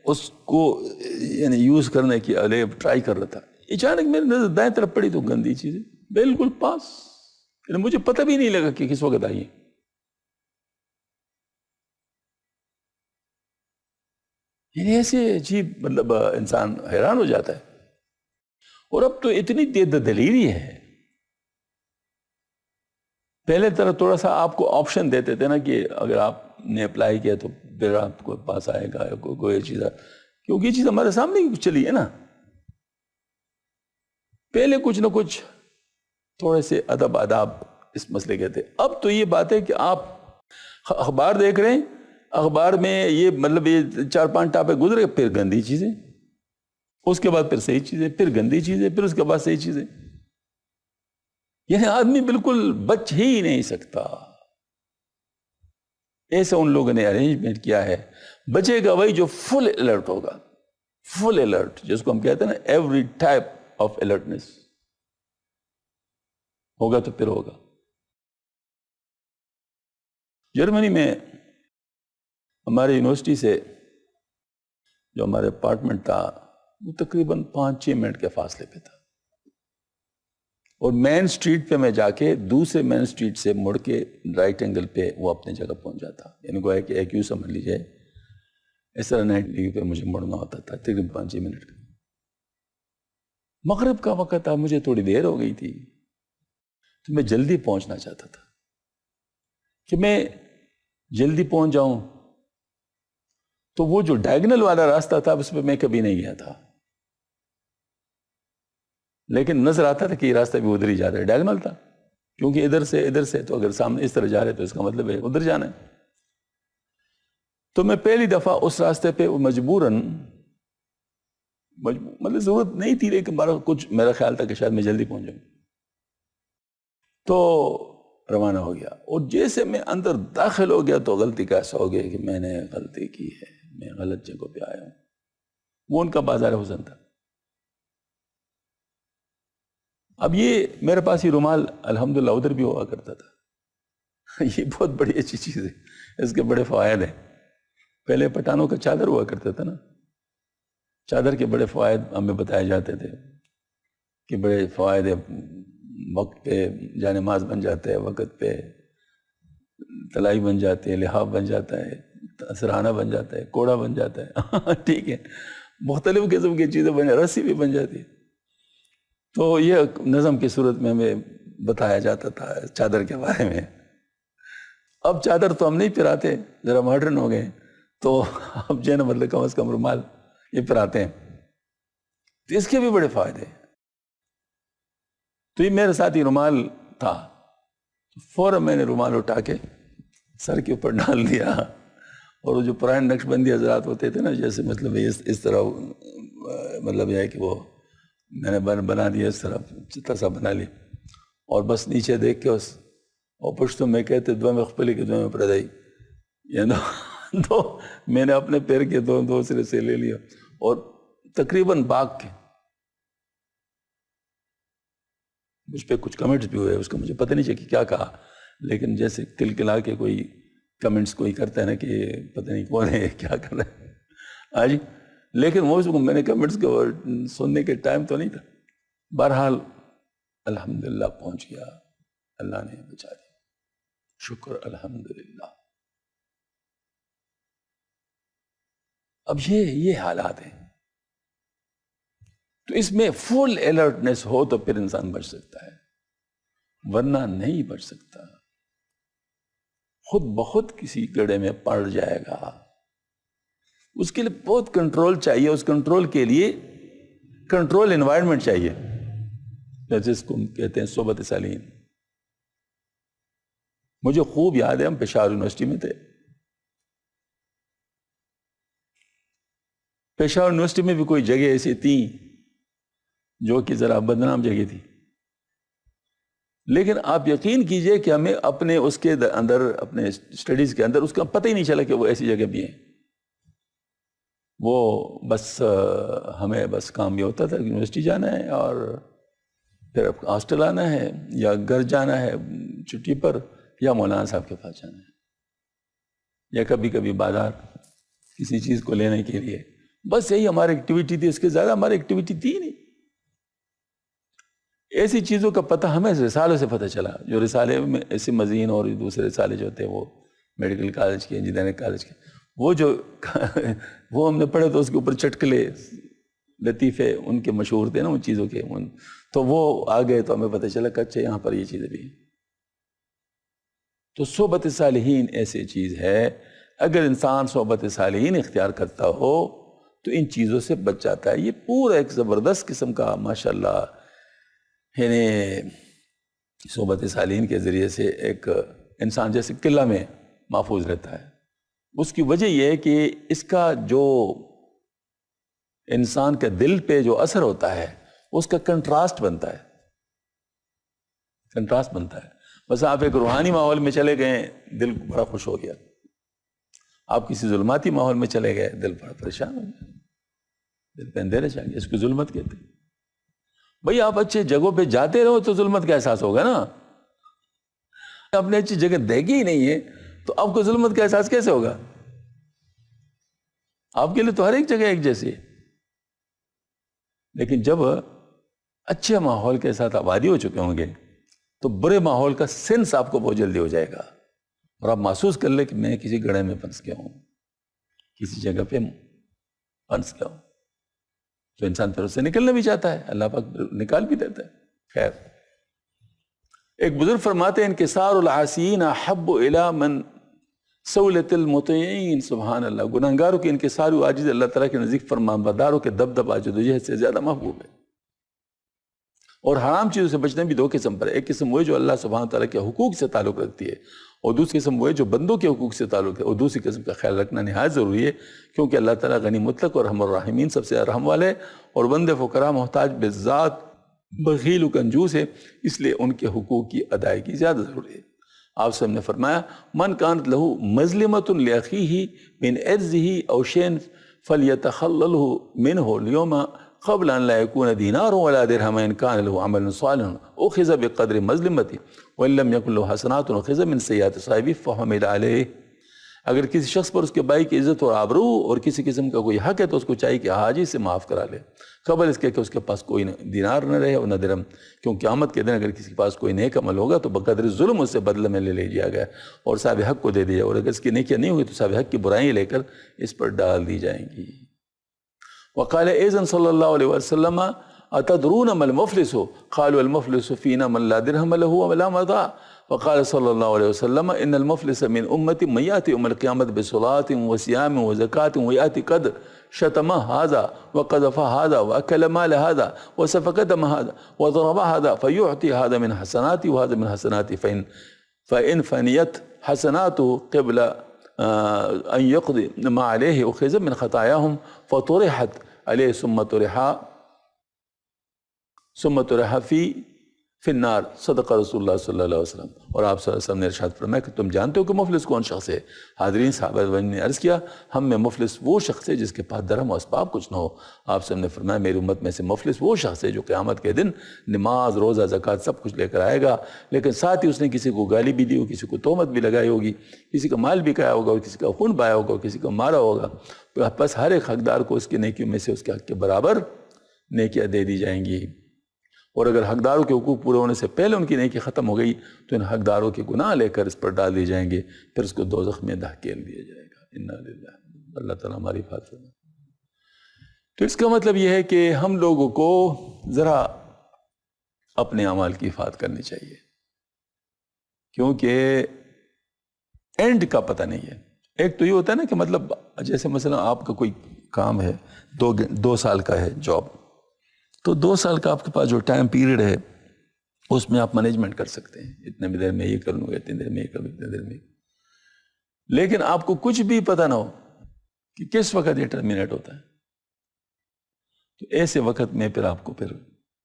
اس کو یعنی یوز کرنے کی علیہ ٹرائی کر رہا تھا. اچانک میرے نظر دائیں طرف پڑی تو گندی چیزیں بالکل پاس، یعنی مجھے پتہ بھی نہیں لگا کہ کس وقت آئی ہے. یعنی ایسے عجیب، مطلب انسان حیران ہو جاتا ہے. اور اب تو اتنی دلیری ہے. پہلے طرح تھوڑا سا آپ کو آپشن دیتے تھے نا کہ اگر آپ نے اپلائی کیا تو پھر آپ کو پاس آئے گا کوئی چیز، کیونکہ یہ چیز ہمارے سامنے ہی چلی ہے نا. پہلے کچھ نہ کچھ تھوڑے سے ادب آداب اس مسئلے کے تھے. اب تو یہ بات ہے کہ آپ اخبار دیکھ رہے ہیں، اخبار میں یہ مطلب یہ 4-5 ٹاپک گزرے، پھر گندی چیزیں، اس کے بعد پھر صحیح چیزیں، پھر گندی چیزیں، پھر اس کے بعد صحیح چیزیں. یعنی آدمی بالکل بچ ہی نہیں سکتا. ایسے ان لوگوں نے ارینجمنٹ کیا ہے. بچے گا وہی جو فل الرٹ ہوگا، فل الرٹ جس کو ہم کہتے ہیں نا، ایوری ٹائپ آف الرٹنس ہوگا تو پھر ہوگا. جرمنی میں ہمارے یونیورسٹی سے جو ہمارے اپارٹمنٹ تھا وہ تقریباً 5-6 منٹ کے فاصلے پہ تھا، اور مین سٹریٹ پہ میں جا کے دوسرے مین سٹریٹ سے مڑ کے رائٹ اینگل پہ وہ اپنے جگہ پہنچ جاتا. یعنی گویا کہ ایک یوں سمجھ لیجیے اس طرح 90 پہ مجھے مڑنا ہوتا تھا تقریباً 5 منٹ کا. مغرب کا وقت تھا، مجھے تھوڑی دیر ہو گئی تھی، تو میں جلدی پہنچنا چاہتا تھا کہ میں جلدی پہنچ جاؤں. تو وہ جو ڈائگنل والا راستہ تھا اس پہ میں کبھی نہیں گیا تھا، لیکن نظر آتا تھا کہ یہ راستہ بھی ادھر ہی جا رہا ہے. ڈائگنل تھا کیونکہ ادھر سے تو اگر سامنے اس طرح جا رہے تو اس کا مطلب ہے ادھر جانا ہے. تو میں پہلی دفعہ اس راستے پہ مجبوراً، مطلب ضرورت نہیں تھی لیکن کچھ میرا خیال تھا کہ شاید میں جلدی پہنچ جاؤں، تو روانہ ہو گیا. اور جیسے میں اندر داخل ہو گیا تو غلطی کا ایسا ہو گیا کہ میں نے غلطی کی ہے، میں غلط جگہ پہ آیا ہوں. وہ ان کا بازار حسن تھا. اب یہ میرے پاس یہ رومال الحمدللہ ادھر بھی ہوا کرتا تھا. یہ بہت بڑی اچھی چیز ہے، اس کے بڑے فوائد ہیں. پہلے پٹھانوں کا چادر ہوا کرتا تھا نا، چادر کے بڑے فوائد ہمیں بتائے جاتے تھے کہ بڑے فوائد ہیں. وقت پہ جانماز بن جاتا ہے، وقت پہ تلائی بن جاتی ہے، لحاف بن جاتا ہے، سرہانہ بن جاتا ہے، کوڑا بن جاتا ہے. ٹھیک ہے، مختلف قسم کی چیزیں بن جاتی، رسی بھی بن جاتی ہے. تو یہ نظم کی صورت میں ہمیں بتایا جاتا تھا چادر کے بارے میں. اب چادر تو ہم نہیں پھراتے، ذرا ماڈرن ہو گئے، تو اب جو ہے نا مطلب کم از کم رومال یہ پھراتے ہیں. تو اس کے بھی بڑے فائدے ہیں. تو یہ میرے ساتھ ہی رومال تھا، فوراً میں نے رومال اٹھا کے سر کے اوپر ڈال دیا. اور وہ جو پرانے نقش بندی حضرات ہوتے تھے نا، جیسے مطلب اس طرح مطلب یہ ہے کہ وہ میں نے بنا دیا، اس طرح چتر سا بنا لی، اور بس نیچے دیکھ کے اس اور پشتوں میں کہتے دو میں خپلی کے دو میں پردائی، یعنی دو میں نے اپنے پیر کے دو سرے سے لے لیا. اور تقریباً باغ کے مجھ پہ کچھ کمنٹس بھی ہوئے، اس کا مجھے پتہ نہیں چلا کہ کیا کہا، لیکن جیسے کلکلا کے کوئی کمنٹس کوئی کرتا ہے نا کہ پتہ نہیں کون ہے کیا کر رہا ہے آج. لیکن وہ اس کو میں نے کمنٹس کو سننے کے ٹائم تو نہیں تھا. بہرحال الحمدللہ پہنچ گیا، اللہ نے بچا دیا، شکر الحمدللہ. اب یہ حالات ہیں. تو اس میں فل الرٹنس ہو تو پھر انسان بچ سکتا ہے، ورنہ نہیں بچ سکتا. خود بخود کسی گڑھے میں پڑ جائے گا. اس کے لیے بہت کنٹرول چاہیے. اس کنٹرول کے لیے کنٹرول انوائرمنٹ چاہیے، جس کو کہتے ہیں صحبت صالحین. مجھے خوب یاد ہے، ہم پشاور یونیورسٹی میں تھے. پشاور یونیورسٹی میں بھی کوئی جگہ ایسی تھی جو کہ ذرا بدنام جگہ تھی، لیکن آپ یقین کیجئے کہ ہمیں اپنے اس کے اندر، اپنے اسٹڈیز کے اندر اس کا پتہ ہی نہیں چلا کہ وہ ایسی جگہ بھی ہیں. وہ بس ہمیں بس کام یہ ہوتا تھا کہ یونیورسٹی جانا ہے اور پھر ہاسٹل آنا ہے یا گھر جانا ہے چھٹی پر یا مولانا صاحب کے پاس جانا ہے یا کبھی کبھی بازار کسی چیز کو لینے کے لیے. بس یہی ہماری ایکٹیویٹی تھی، اس کے زیادہ ہماری ایکٹیویٹی تھی نہیں. ایسی چیزوں کا پتہ ہمیں رسالوں سے پتہ چلا. جو رسالے میں ایسے مزین اور دوسرے رسالے جو تھے وہ میڈیکل کالج کے، انجینئرنگ کالج کے، وہ ہم نے پڑھے تو اس کے اوپر چٹکلے لطیفے ان کے مشہور تھے نا ان چیزوں کے، تو وہ آ گئے تو ہمیں پتہ چلا کہ اچھا یہاں پر یہ چیزیں بھی ہیں. تو صحبت صالحین ایسی چیز ہے، اگر انسان صحبت صالحین اختیار کرتا ہو تو ان چیزوں سے بچ جاتا ہے. یہ پورا ایک زبردست قسم کا ماشاءاللہ، یعنی صحبت صالحین کے ذریعے سے ایک انسان جیسے قلعہ میں محفوظ رہتا ہے. اس کی وجہ یہ ہے کہ اس کا جو انسان کے دل پہ جو اثر ہوتا ہے اس کا کنٹراسٹ بنتا ہے. بس آپ ایک روحانی ماحول میں چلے گئے، دل بڑا خوش ہو گیا. آپ کسی ظلماتی ماحول میں چلے گئے، دل بڑا پریشان ہو گیا، دل پہ اندھیرے چھا گیا. اس کو ظلمت کہتے ہیں. بھئی آپ اچھے جگہوں پہ جاتے رہو تو ظلمت کا احساس ہوگا نا. آپ نے اچھی جگہ دیکھی ہی نہیں ہے تو آپ کو ظلمت کا احساس کیسے ہوگا؟ آپ کے لیے تو ہر ایک جگہ ایک جیسی ہے. لیکن جب اچھے ماحول کے ساتھ آبادی ہو چکے ہوں گے تو برے ماحول کا سینس آپ کو بہت جلدی ہو جائے گا اور آپ محسوس کر لیں کہ میں کسی گڑھے میں پھنس گیا ہوں، کسی جگہ پہ پھنس گیا ہوں. تو انسان پھر اس سے نکلنا بھی چاہتا ہے، اللہ پاک نکال بھی دیتا ہے. خیر، ایک بزرگ فرماتے ہیں انکسار العاصین احب الی من سولت المطیعین. سبحان اللہ. گناہگاروں کی انکسار و عاجز اللہ تعالیٰ کے نزدیک فرمان برداروں کے دبدبہ جدوجہد سے زیادہ محبوب ہے. اور حرام چیزوں سے بچنا بھی دو قسم پر ہے. ایک قسم وہ ہے جو اللہ سبحانہ تعالیٰ کے حقوق سے تعلق رکھتی ہے، اور دوسری قسم وہ ہے جو بندوں کے حقوق سے تعلق ہے. اور دوسری قسم کا خیال رکھنا نہایت ضروری ہے، کیونکہ اللہ تعالیٰ غنی مطلق اور رحم الراحمین سب سے رحم والے ہے، اور بندے فقراء محتاج بذات بخیل و کنجوس ہے، اس لیے ان کے حقوق کی ادائیگی زیادہ ضروری ہے. آپ سے ہم نے فرمایا من کانت لہو مظلمۃ لاخیہ من عرضہ او شیء فلیتخللہ منہ اليوم قبل ان لا يكون دینار ولا درہم ان کان له عمل صالح اخذ بقدر مظلمته وان لم يكن له حسنات اخذ من سیئات صاحبہ فحمل علیہ. اگر کسی شخص پر اس کے بھائی کی عزت اور آبرو اور کسی قسم کا کوئی حق ہے تو اس کو چاہیے کہ حاجی سے معاف کرا لے، قبل اس کے کہ اس کے پاس کوئی دینار نہ رہے اور نہ درہم. کیونکہ قیامت کے دن اگر کسی کے پاس کوئی نیک عمل ہوگا تو بقدر ظلم اس سے بدلے میں لے لیا گیا اور صاحب حق کو دے دیا، اور اگر اس کی نیکیاں نہیں ہوگی تو صاحب حق کی برائیاں لے کر اس پر ڈال دی جائیں گی. وقال ایضا صلی اللہ علیہ وسلم اتدرون ما المفلس قالوا المفلس فينا من لا درہم له ولا متاع. وقال صلی اللہ علیہ وسلم ان المفلس من امتی من یاتی یوم القیامت بصلاۃ وصیام وزکاۃ ویاتی قد شتم هذا وقذف هذا واکل مال هذا وسفك دم هذا وضرب هذا فيعطي هذا من حسناته وهذا من حسناته فإن فنيت حسناته قبل ان يقضي ما عليه اخذ من خطاياهم فطرحت عليه ثم طرح فی النار. صدق رسول اللہ صلی اللہ علیہ وسلم. اور آپ صلی اللہ علیہ وسلم نے ارشاد فرمایا کہ تم جانتے ہو کہ مفلس کون شخص ہے؟ حاضرین صحابہ نے عرض کیا ہم میں مفلس وہ شخص ہے جس کے پاس درہم و اسباب کچھ نہ ہو. آپ صلی اللہ علیہ وسلم نے فرمایا میری امت میں سے مفلس وہ شخص ہے جو قیامت کے دن نماز روزہ زکوٰۃ سب کچھ لے کر آئے گا، لیکن ساتھ ہی اس نے کسی کو گالی بھی دی ہو، کسی کو تہمت بھی لگائی ہوگی، کسی کا مال بھی کھایا ہوگا اور کسی کا خون بہایا ہوگا اور کسی کو مارا ہوگا. بس ہر ایک حقدار کو اس کی نیکیوں میں سے اس کے حق کے برابر نیکیاں دے دی جائیں گی. اور اگر حقداروں کے حقوق پورے ہونے سے پہلے ان کی نیکی ختم ہو گئی تو ان حقداروں کے گناہ لے کر اس پر ڈال دی جائیں گے، پھر اس کو دوزخ میں دھکیل دیا جائے گا. انا للہ. اللہ تعالیٰ ہماری حفاظت فرمائے۔ تو اس کا مطلب یہ ہے کہ ہم لوگوں کو ذرا اپنے اعمال کی حفاظت کرنی چاہیے، کیونکہ اینڈ کا پتہ نہیں ہے۔ ایک تو یہ ہوتا ہے نا کہ مطلب جیسے مثلا آپ کا کوئی کام ہے، 2 سال کا ہے جاب، تو 2 سال کا آپ کے پاس جو ٹائم پیریڈ ہے اس میں آپ مینجمنٹ کر سکتے ہیں، اتنے دیر میں یہ کر لوں گا، اتنے دیر میں یہ کر لوں گا، اتنے دیر میں۔ لیکن آپ کو کچھ بھی پتہ نہ ہو کہ کس وقت یہ ٹرمینیٹ ہوتا ہے، تو ایسے وقت میں پھر آپ کو پھر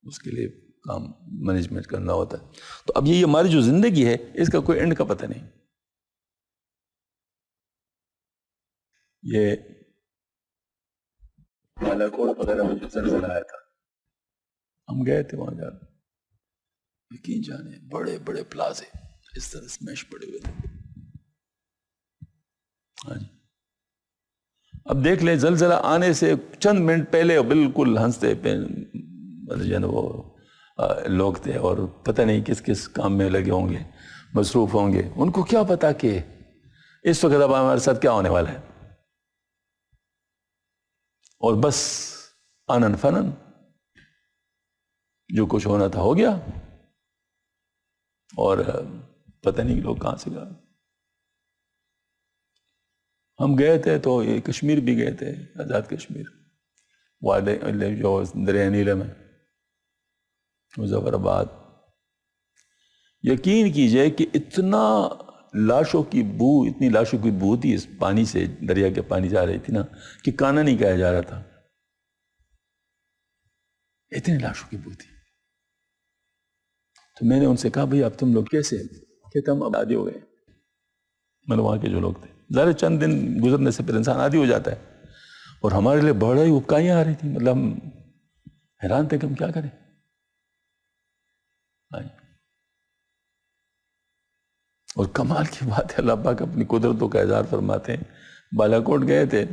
اس کے لیے کام مینجمنٹ کرنا ہوتا ہے۔ تو اب یہ ہماری جو زندگی ہے اس کا کوئی اینڈ کا پتہ نہیں۔ یہ بالاکوٹ وغیرہ میں جو زلزلہ آیا تھا، ہم گئے تھے وہاں جا، یقین جانے بڑے بڑے پلازے اس طرح سمیش پڑے ہوئے تھے۔ ہاں جی، اب دیکھ لیں زلزلہ آنے سے چند منٹ پہلے بالکل ہنستے پہ جو نا وہ لوگ تھے، اور پتہ نہیں کس کس کام میں لگے ہوں گے، مصروف ہوں گے۔ ان کو کیا پتا کہ اس وقت اب ہمارے ساتھ کیا ہونے والا ہے، اور بس آنن فنن جو کچھ ہونا تھا ہو گیا، اور پتہ نہیں لوگ کہاں سے گئے۔ ہم گئے تھے تو یہ کشمیر بھی گئے تھے، آزاد کشمیر، جو دریا نیلے میں، مظفر آباد۔ یقین کیجئے کہ اتنا لاشوں کی بو، اتنی لاشوں کی بو تھی اس پانی سے، دریا کے پانی جا رہی تھی نا، کہ کانا نہیں کہا جا رہا تھا، اتنی لاشوں کی بو تھی۔ تو میں نے ان سے کہا بھئی اب تم لوگ کیسے؟ کہتے ہم اب عادی ہو گئے، مطلب وہاں کے جو لوگ تھے۔ ظاہر چند دن گزرنے سے پھر انسان عادی ہو جاتا ہے، اور ہمارے لیے بڑا ہی اکائیاں آ رہی تھیں، مطلب ہم حیران تھے کہ ہم کیا کریں۔ اور کمال کی بات ہے، اللہ پاک اپنی قدرتوں کا اظہار فرماتے ہیں۔ بالاکوٹ گئے تھے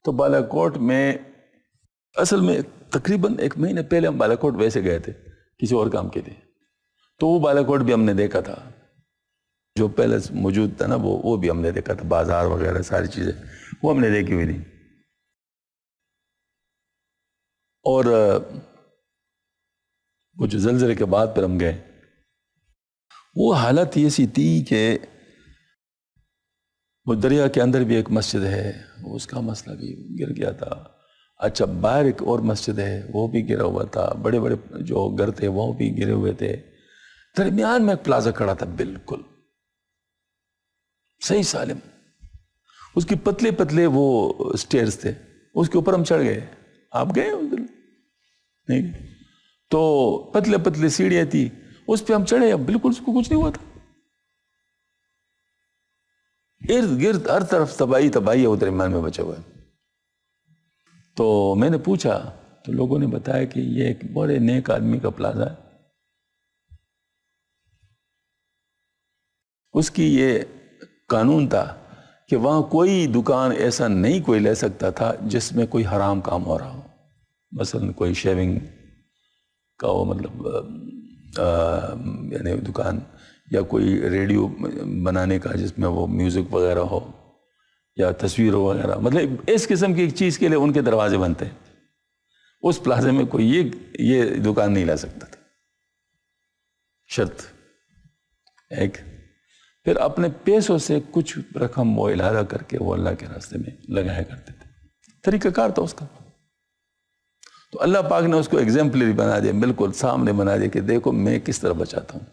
تو بالاکوٹ میں اصل میں تقریباً 1 مہینے پہلے ہم بالاکوٹ ویسے گئے تھے کسی اور کام کے لیے، تو وہ بالاکوٹ بھی ہم نے دیکھا تھا، جو پیلس موجود تھا نا وہ بھی ہم نے دیکھا تھا، بازار وغیرہ ساری چیزیں وہ ہم نے دیکھی ہوئی تھی۔ اور وہ جو زلزلے کے بعد پھر ہم گئے، وہ حالت ایسی تھی کہ وہ دریا کے اندر بھی ایک مسجد ہے، اس کا مسئلہ بھی گر گیا تھا۔ اچھا، باہر ایک اور مسجد ہے، وہ بھی گرا ہوا تھا، بڑے بڑے جو گھر تھے وہ بھی گرے ہوئے تھے۔ درمیان میں ایک پلازا کھڑا تھا، بالکل صحیح سالم، اس کی پتلے پتلے وہ سٹیئرز تھے، اس کے اوپر ہم چڑھ گئے۔ آپ گئے ادھر؟ نہیں؟ تو پتلے پتلے سیڑھیاں تھی، اس پہ ہم چڑھے، اب بالکل اس کو کچھ نہیں ہوا تھا۔ ارد گرد ہر طرف تباہی تباہی ہے، وہ درمیان میں بچا ہوا ہے۔ تو میں نے پوچھا تو لوگوں نے بتایا کہ یہ ایک بڑے نیک آدمی کا پلازا ہے، اس کی یہ قانون تھا کہ وہاں کوئی دکان ایسا نہیں کوئی لے سکتا تھا جس میں کوئی حرام کام ہو رہا ہو، مثلا کوئی شیونگ کا وہ مطلب یعنی دکان، یا کوئی ریڈیو بنانے کا جس میں وہ میوزک وغیرہ ہو، یا تصویر وغیرہ، مطلب اس قسم کی ایک چیز کے لیے ان کے دروازے بنتے ہیں۔ اس پلازے میں کوئی یہ دکان نہیں لا سکتا تھا، شرط ایک۔ پھر اپنے پیسوں سے کچھ رقم وہ ادارہ کر کے وہ اللہ کے راستے میں لگایا کرتے تھے، طریقہ کار تھا اس کا۔ تو اللہ پاک نے اس کو ایگزامپلری بنا دیا، بالکل سامنے بنا دیا کہ دیکھو میں کس طرح بچاتا ہوں۔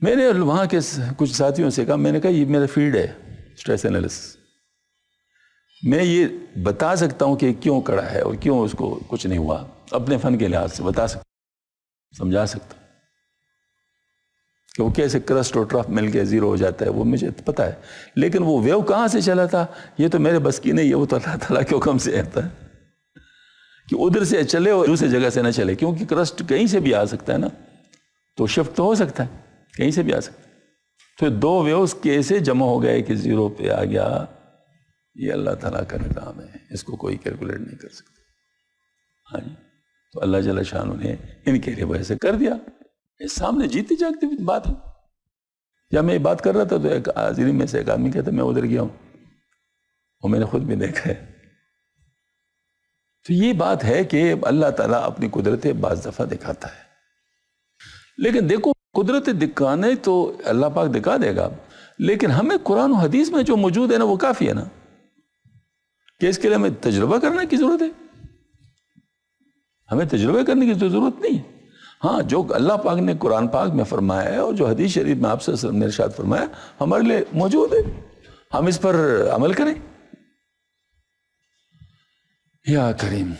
میں نے وہاں کے کچھ ساتھیوں سے کہا، میں نے کہا یہ میرا فیلڈ ہے اسٹریس انالیسس، میں یہ بتا سکتا ہوں کہ کیوں کڑا ہے اور کیوں اس کو کچھ نہیں ہوا، اپنے فن کے لحاظ سے بتا سکتا، سمجھا سکتا کہ وہ کیسے کرسٹ اور ٹرف مل کے زیرو ہو جاتا ہے، وہ مجھے پتا ہے۔ لیکن وہ ویو کہاں سے چلا تھا یہ تو میرے بس کی نہیں ہے، وہ تو اللہ تعالیٰ کے حکم سے آتا ہے کہ ادھر سے چلے اور دوسری جگہ سے نہ چلے، کیونکہ کرسٹ کہیں سے بھی آ سکتا ہے نا، تو شفٹ تو ہو سکتا ہے، کہیں سے بھی آ سکتا ہے۔ تو 2 ویوز کیسے جمع ہو گئے کہ زیرو پہ آ گیا، یہ اللہ تعالیٰ کا نظام ہے، اس کو کوئی کیلکولیٹ نہیں کر سکتا۔ ہاں جی، تو اللہ جل شانہ نے ان کے لیے ویسے کر دیا، یہ سامنے جیتی جاگتی بات ہے۔ یا میں بات کر رہا تھا تو ایک حاضری میں سے ایک آدمی کہتا میں ادھر گیا ہوں، اور میں نے خود بھی دیکھا ہے۔ تو یہ بات ہے کہ اللہ تعالیٰ اپنی قدرت بعض دفعہ دکھاتا ہے، لیکن دیکھو قدرت دکھانے تو اللہ پاک دکھا دے گا، لیکن ہمیں قرآن و حدیث میں جو موجود ہے نا وہ کافی ہے نا، کہ اس کے لیے ہمیں تجربہ کرنے کی ضرورت ہے؟ ہمیں تجربہ کرنے کی تو ضرورت نہیں ہے۔ ہاں، جو اللہ پاک نے قرآن پاک میں فرمایا ہے اور جو حدیث شریف میں آپ صلی اللہ علیہ وسلم نے ارشاد فرمایا ہمارے لیے موجود ہے، ہم اس پر عمل کریں۔ یا کریم،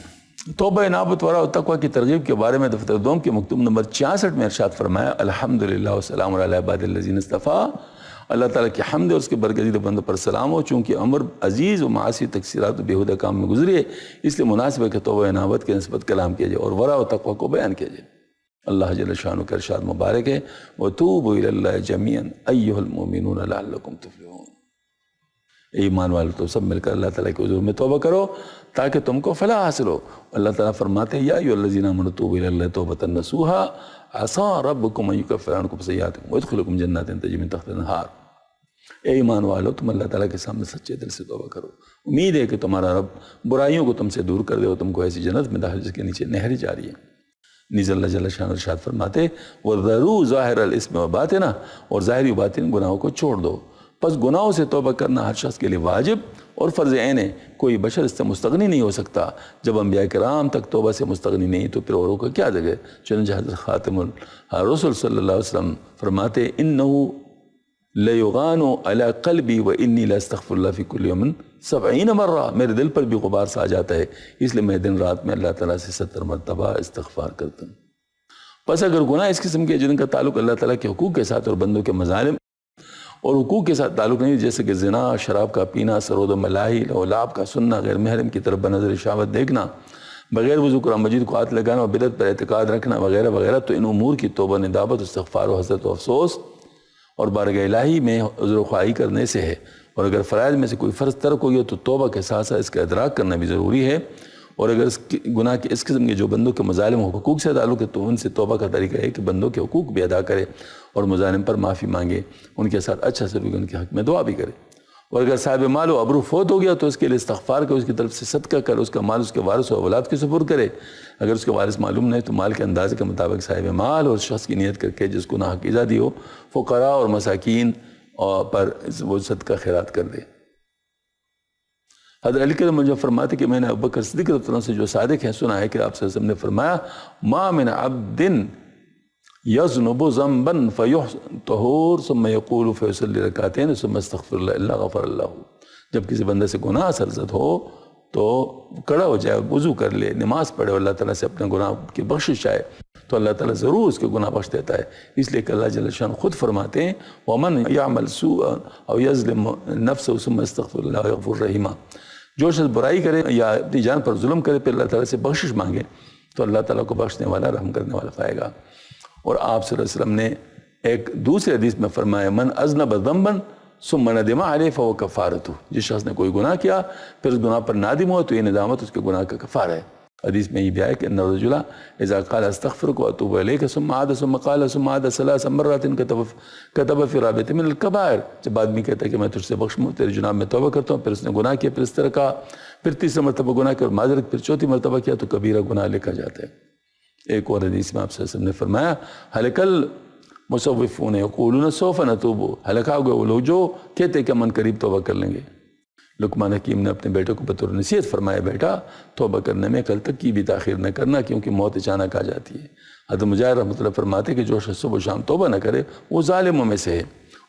توبہ انابت ورع و تقوی کی ترغیب کے بارے میں دفتر دوم کے مکتوب نمبر 66 میں ارشاد فرمایا الحمدللہ والسلام علی عباد الذین اصطفیٰ، اللہ تعالیٰ کی حمد اور اس کے برگزیدہ بندوں پر سلام ہو، چونکہ عمر عزیز و معاصی تقصیرات و بیہودہ کام میں گزری ہے، اس لیے مناسب ہے کہ توبہ انابت کے نسبت کلام کیا جائے اور ورع و تقوی کو بیان کیا جائے۔ اللہ جل شانہ کا ارشاد مبارک ہے وَتُوبُوا إِلَى اللَّهِ جَمِيعًا أَيُّهَا الْمُؤْمِنُونَ لَعَلَّكُمْ تُفْلِحُونَ، ایمان والو تو سب مل کر اللہ تعالیٰ کے حضور میں توبہ کرو تاکہ تم کو فلاح حاصل ہو۔ اللہ تعالیٰ فرماتے ہیں یا ایھا الذین آمنوا توبوا الی اللہ توبۃ نصوحا عسیٰ ربکم ان یکفر عنکم سیئاتکم ویدخلکم جنات تجری من تحتہا الانہار، اے ایمان والو تم اللہ تعالیٰ کے سامنے سچے دل سے توبہ کرو، امید ہے کہ تمہارا رب برائیوں کو تم سے دور کر دے اور تم کو ایسی جنت میں داخل جس کے نیچے نہریں جاری ہیں۔ نیز اللہ جل شانہ ارشاد فرماتے وَذَرُوا ظَاهِرَ الْإِثْمِ وَبَاطِنَهُ، اور ظاہری و باطن گناہوں کو چھوڑ دو۔ پس گناہوں سے توبہ کرنا ہر شخص کے لیے واجب اور فرض عین ہے، کوئی بشر اس سے مستغنی نہیں ہو سکتا۔ جب انبیاء کرام تک توبہ سے مستغنی نہیں تو پھر اوروں کا کیا جگہ؟ چنانچہ حضرت خاتم الرسل صلی اللہ علیہ وسلم فرماتے اِنَّهُ لَيُغَانُ عَلَىٰ قَلْبِي وَإِنِّي لَأَسْتَغْفِرُ اللَّهَ فِي كُلِّ يَوْمٍ 70 مرہ، میرے دل پر بھی غبار سا آ جاتا ہے، اس لیے میں دن رات میں اللہ تعالیٰ سے 70 مرتبہ استغفار کرتا ہوں۔ بس اگر گناہ اس قسم کے جن کا تعلق اللہ تعالیٰ کے حقوق کے ساتھ اور بندوں کے مظالم اور حقوق کے ساتھ تعلق نہیں، جیسے کہ زنا، شراب کا پینا، سرود و ملاحی، لعب کا سننا، غیر محرم کی طرف بنظر شہوت دیکھنا، بغیر وضو قرآن مجید کو ہاتھ لگانا اور بدعت پر اعتقاد رکھنا وغیرہ وغیرہ، تو ان امور کی توبہ ندامت، استغفار و حسرت و افسوس اور بارگاہ الہی میں عذر خواہی کرنے سے ہے۔ اور اگر فرائض میں سے کوئی فرض ترک ہو گیا تو توبہ کے ساتھ ساتھ اس کا ادراک کرنا بھی ضروری ہے، اور اگر اس گناہ کے اس قسم کے جو بندوں کے مظالم و حقوق سے تعلق ہے تو ان سے توبہ کا طریقہ ہے کہ بندوں کے حقوق بھی ادا کرے اور مظالم پر معافی مانگے، ان کے ساتھ اچھا سلوک، ان کے حق میں دعا بھی کرے۔ اور اگر صاحب مال و ابرو فوت ہو گیا تو اس کے لیے استغفار کرے، اس کی طرف سے صدقہ کرے، اس کا مال اس کے وارث و اولاد کے سپرد کرے۔ اگر اس کے وارث معلوم نہیں تو مال کے اندازے کے مطابق صاحب مال اور شخص کی نیت کر کے جس کو ناحق ایذا دی ہو فقراء اور مساکین پر وہ صدقہ خیرات کر دے۔ حضرت علی کرم مجھے فرماتے کہ میں نے ابوبکر صدیق رضی اللہ عنہ سے جو صادق ہے سنا ہے کہ آپ صلی اللہ علیہ وسلم نے فرمایا ما من عبد یذنب ذنبا فیحسن طہور ثم یقول فیصلی رکعتین ثم استغفر اللہ الا غفر اللہ، جب کسی بندے سے گناہ سرزد ہو تو کھڑا ہو جائے، وضو کر لے، نماز پڑھے اور اللہ تعالیٰ سے اپنے گناہ کی بخشش چاہے تو اللہ تعالیٰ ضرور اس کے گناہ بخش دیتا ہے۔ اس لیے کہ اللہ جل شانہ خود فرماتے ہیں وَمَنْ يَعْمَلْ سُوءًا أَوْ يَظْلِمْ نَفْسَهُ ثُمَّ يَسْتَغْفِرُ اللَّهَ وَيَغْفِرُ الرَّحِيمَ، جو شخص برائی کرے یا اپنی جان پر ظلم کرے پھر اللہ تعالیٰ سے بخشش مانگے تو اللہ تعالیٰ کو بخشنے والا، رحم کرنے والا پائے گا۔ اور آپ صلی اللہ علیہ وسلم نے ایک دوسرے حدیث میں فرمایا من اذنب ذنبا ثم ندم علیہ فهو کفارتہ، جس شخص نے کوئی گناہ کیا پھر اس گناہ پر نادم ہوا تو یہ ندامت اس کے گناہ کا کفارہ ہے۔ حدیث میں یہ بھی آیا کہ ان الرجل اذا قال استغفرک واتوب الیک ثم عاد ثم قال ثم عاد 3 مرات كتب في رابطه من الكبائر، جب آدمی کہتا ہے کہ میں تجھ سے بخشوں تیرے جناب میں توبہ کرتا ہوں، پھر اس نے گناہ کیا، پھر اس طرح کہا، پھر تیسرا مرتبہ گناہ کیا اور معذرت، پھر چوتھی مرتبہ کیا تو کبیرہ گناہ لکھا جاتا ہے۔ ایک اور حدیث میں آپ صلی اللہ علیہ وسلم نے فرمایا هلك المصوفون يقولون سوف نتوب، ہلاک ہو گئے وہ لوگ جو کہتے کہ من قریب توبہ کر لیں گے۔ لقمان حکیم نے اپنے بیٹے کو بطور نصیحت فرمایا بیٹا توبہ کرنے میں کل تک کی بھی تاخیر نہ کرنا کیونکہ موت اچانک آ جاتی ہے۔ حضرت مجاہد رحمۃ اللہ فرماتے کہ جو شخص صبح و شام توبہ نہ کرے وہ ظالموں میں سے ہے۔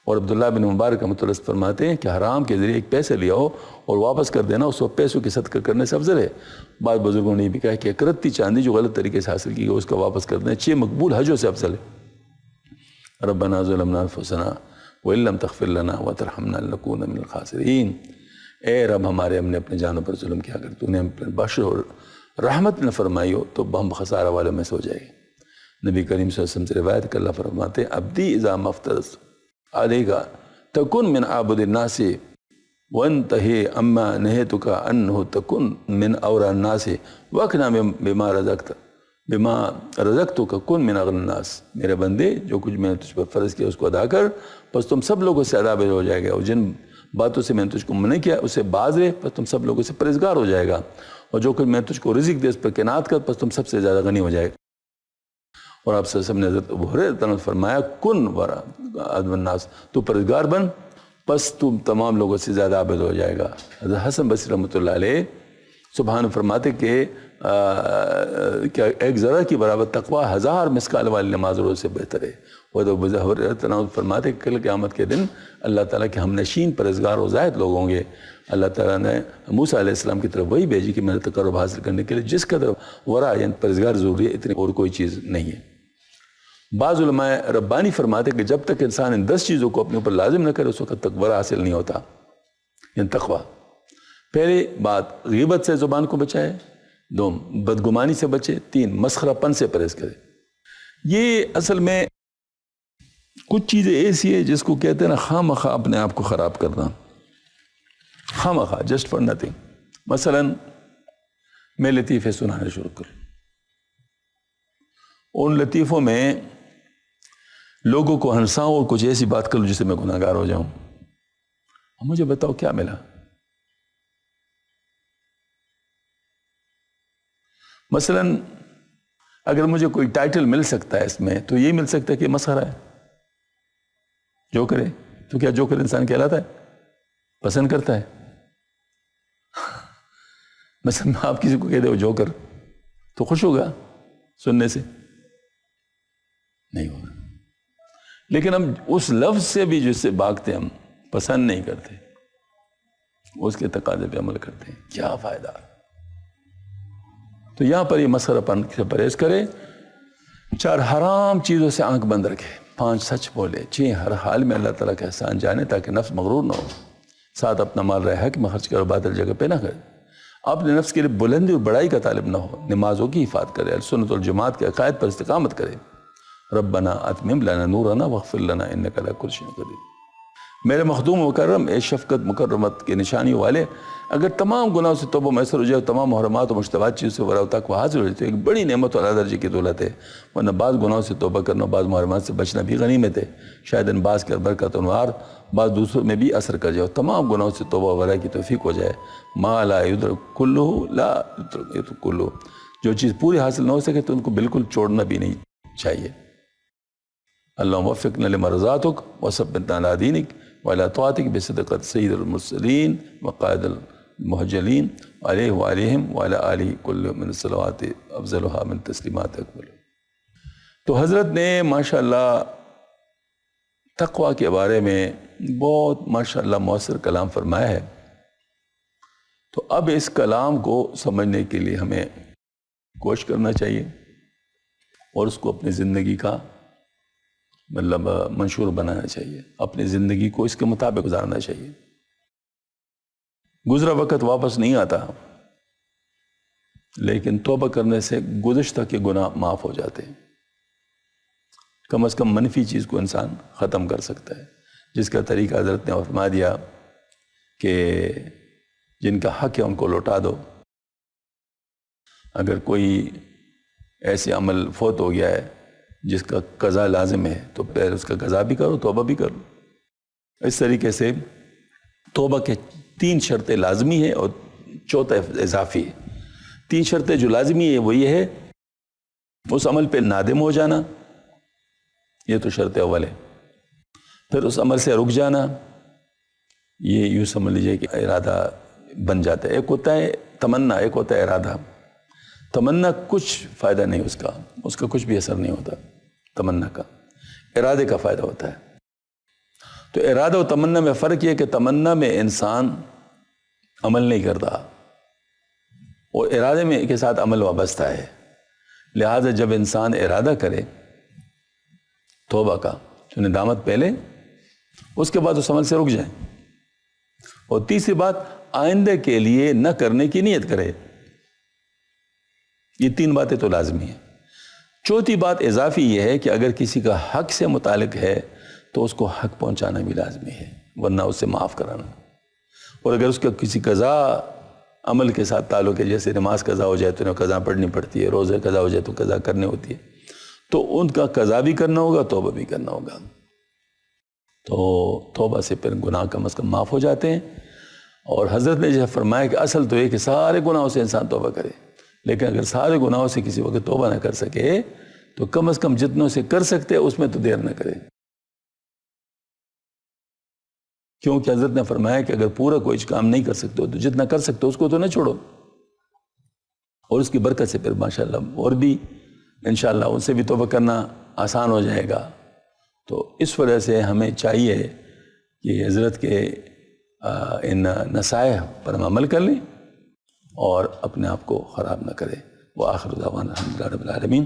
اور عبداللہ بن مبارک رحمۃ اللہ فرماتے ہیں کہ حرام کے ذریعے ایک پیسے لیا ہو اور واپس کر دینا اس وقت پیسوں کی صدقہ کرنے سے افضل ہے۔ بعض بزرگوں نے بھی کہا کہ اکرتی چاندی جو غلط طریقے سے حاصل کی گئی اس کا واپس کر دینا 6 مقبول حجوں سے افضل ہے۔ ربنا ظلمنا انفسنا وان لم تغفر لنا وترحمنا لنكون من الخاسرین، اے رب ہمارے ہم نے اپنے جانوں پر ظلم کیا، اگر تو نے ہم پر بخش اور رحمت نہ فرمائی ہو تو ہم خسارہ والوں میں سے ہو جائے گے۔ نبی کریم صلی اللہ علیہ وسلم سے روایت کہ اللہ فرماتے ہیں عبدی اذا مفترض علیک تکن من عابد الناس وانتہی اما نہیتک انہ تکن من اورا الناس واقنا بما رزقت، بما رزقتک کن من اغنی الناس، میرے بندے جو کچھ میں نے تجھ پر فرض کیا اس کو ادا کر، بس تم سب لوگوں سے زیادہ عابد ہو جائے گا، اور جن باتوں سے میں نے تجھ کو منع کیا اس سے باز رہے، بس تم سب لوگوں سے پرہیزگار ہو جائے گا، اور جو کچھ میں نے تجھ کو رزق دیا اس پر قناعت کر، بس تم سب سے زیادہ غنی ہو جائے گا۔ اور آپ صلی اللہ علیہ وسلم نے حضرت ابو ہریرہ نے فرمایا کن ورا عدم الناس، تو پرہیزگار بن، پس تم تمام لوگوں سے زیادہ عابد ہو جائے گا۔ حضرت حسن بصری رحمۃ اللہ علیہ سبحان فرماتے کہ کیا ایک ذرہ کی برابر تقوی 1000 مسکال والی نماز روز سے بہتر ہے۔ وہ تو فرماتے کہ کل قیامت کے دن اللہ تعالیٰ کے ہم نشین پرہیزگار و زاہد لوگ ہوں گے۔ اللہ تعالیٰ نے موسیٰ علیہ السلام کی طرف وہی بھیجی کہ میرا تقرب حاصل کرنے کے لیے جس قدر ورا یعنی پرہیزگار ضروری ہے، اتنی اور کوئی چیز نہیں ہے۔ بعض علماء ربانی فرماتے کہ جب تک انسان ان 10 چیزوں کو اپنے اوپر لازم نہ کرے اس وقت تک ورا حاصل نہیں ہوتا، یعنی تقویٰ۔ پہلی بات غیبت سے زبان کو بچائے، 2 بدگمانی سے بچے، 3 مسخرہ پن سے پرہیز کرے۔ یہ اصل میں کچھ چیزیں ایسی ہے جس کو کہتے ہیں نا خواہ مخواہ اپنے آپ کو خراب کرنا، خواہ مخواہ جسٹ فار نتھنگ۔ مثلا میں لطیفے سنانے شروع کروں، ان لطیفوں میں لوگوں کو ہنساؤں اور کچھ ایسی بات کروں جس سے میں گناہ گار ہو جاؤں، مجھے بتاؤ کیا ملا؟ مثلا اگر مجھے کوئی ٹائٹل مل سکتا ہے اس میں تو یہ مل سکتا ہے کہ مسخرہ ہے، جو کرے تو کیا جو کرے انسان کہلاتا ہے؟ پسند کرتا ہے؟ مثلا آپ کسی کو کہہ دے وہ جو کر تو خوش ہوگا سننے سے؟ نہیں ہوگا۔ لیکن ہم اس لفظ سے بھی جس سے بھاگتے ہم پسند نہیں کرتے، اس کے تقاضے پہ عمل کرتے ہیں، کیا فائدہ؟ تو یہاں پر یہ مسخرہ پن سے پرہیز کرے، 4 حرام چیزوں سے آنکھ بند رکھے، 5 سچ بولے، 6 ہر حال میں اللہ تعالیٰ کا احسان جانے تاکہ نفس مغرور نہ ہو، 7 اپنا مال رہے حق میں خرچ کرو، باطل جگہ پہ نہ کرے، اپنے نفس کے لیے بلندی اور بڑائی کا طالب نہ ہو، نمازوں کی حفاظت کرے، سنت والجماعت کے عقائد پر استقامت کرے، ربنا اتمم لنا نورنا واغفر لنا انک علی کل شیء قدیر۔ میرے مخدوم مکرم اے شفقت مکرمت کے نشانیوں والے، اگر تمام گناہوں سے توبہ میسر ہو جائے، تمام محرمات و مشتبہات چیزوں سے ورا تک وہ حاضر ہو جائے تو ایک بڑی نعمت اور اعلیٰ درجے کی دولت ہے، ورنہ بعض گناہوں سے توبہ کرنا، بعض محرمات سے بچنا بھی غنیمت ہے، شاید ان بعض کے برکت و انوار بعض دوسروں میں بھی اثر کر جائے اور تمام گناہوں سے توبہ ورا کی توفیق ہو جائے۔ ما لا یدرک کلہ لا یدرک کلہ، جو چیز پوری حاصل نہ ہو سکے تو ان کو بالکل چھوڑنا بھی نہیں چاہیے۔ اللہم وفقنا لما رضاتک وثبتنا علی دینک وعلی طاعتک بصدقۃ سید المرسلین وقائد المہجلین علیہ وعلیہم وعلی آلہ کل من الصلوات افضلها من تسلیمات اکمل۔ تو حضرت نے ماشاءاللہ تقویٰ کے بارے میں بہت ماشاءاللہ مؤثر کلام فرمایا ہے۔ تو اب اس کلام کو سمجھنے کے لیے ہمیں کوشش کرنا چاہیے اور اس کو اپنی زندگی کا مطلب منشور بنانا چاہیے، اپنی زندگی کو اس کے مطابق گزارنا چاہیے۔ گزرا وقت واپس نہیں آتا، لیکن توبہ کرنے سے گزشتہ کے گناہ معاف ہو جاتے ہیں، کم از کم منفی چیز کو انسان ختم کر سکتا ہے، جس کا طریقہ حضرت نے فرما دیا کہ جن کا حق ہے ان کو لوٹا دو۔ اگر کوئی ایسے عمل فوت ہو گیا ہے جس کا قضا لازم ہے تو پہلے اس کا قضا بھی کرو، توبہ بھی کرو۔ اس طریقے سے توبہ کے 3 شرطیں لازمی ہیں اور 4 اضافی ہے۔ 3 شرطیں جو لازمی ہے وہ یہ ہے اس عمل پہ نادم ہو جانا، یہ تو شرط اول ہے۔ پھر اس عمل سے رک جانا، یہ یوں سمجھ لیجئے کہ ارادہ بن جاتا ہے۔ ایک ہوتا ہے تمنا، ایک ہوتا ہے ارادہ۔ تمنا کچھ فائدہ نہیں اس کا کچھ بھی اثر نہیں ہوتا تمنا کا، ارادے کا فائدہ ہوتا ہے۔ تو ارادہ و تمنا میں فرق یہ کہ تمنا میں انسان عمل نہیں کرتا اور ارادے میں کے ساتھ عمل وابستہ ہے، لہٰذا جب انسان ارادہ کرے توبہ کا تو ندامت پہلے، اس کے بعد اس عمل سے رک جائے، اور تیسری بات آئندہ کے لیے نہ کرنے کی نیت کرے۔ یہ 3 باتیں تو لازمی ہیں۔ چوتھی بات اضافی یہ ہے کہ اگر کسی کا حق سے متعلق ہے تو اس کو حق پہنچانا بھی لازمی ہے، ورنہ اسے معاف کرانا۔ اور اگر اس کا کسی قضا عمل کے ساتھ تعلق ہے، جیسے نماز قضا ہو جائے تو انہیں قضا پڑھنی پڑتی ہے، روزے قضا ہو جائے تو قضا کرنی ہوتی ہے، تو ان کا قضا بھی کرنا ہوگا، توبہ بھی کرنا ہوگا. تو توبہ سے پھر گناہ کم از کم معاف ہو جاتے ہیں. اور حضرت نے جو فرمایا کہ اصل تو یہ کہ سارے گناہوں سے انسان توبہ کرے، لیکن اگر سارے گناہوں سے کسی وقت توبہ نہ کر سکے تو کم از کم جتنوں سے کر سکتے اس میں تو دیر نہ کرے. کیونکہ حضرت نے فرمایا کہ اگر پورا کوئی کام نہیں کر سکتے تو جتنا کر سکتے اس کو تو نہ چھوڑو، اور اس کی برکت سے پھر ماشاءاللہ اور بھی انشاءاللہ ان سے بھی توبہ کرنا آسان ہو جائے گا. تو اس وجہ سے ہمیں چاہیے کہ حضرت کے ان نصائح پر ہم عمل کر لیں اور اپنے آپ کو خراب نہ کریں. وآخر دعوانا الحمدللہ رب العالمین.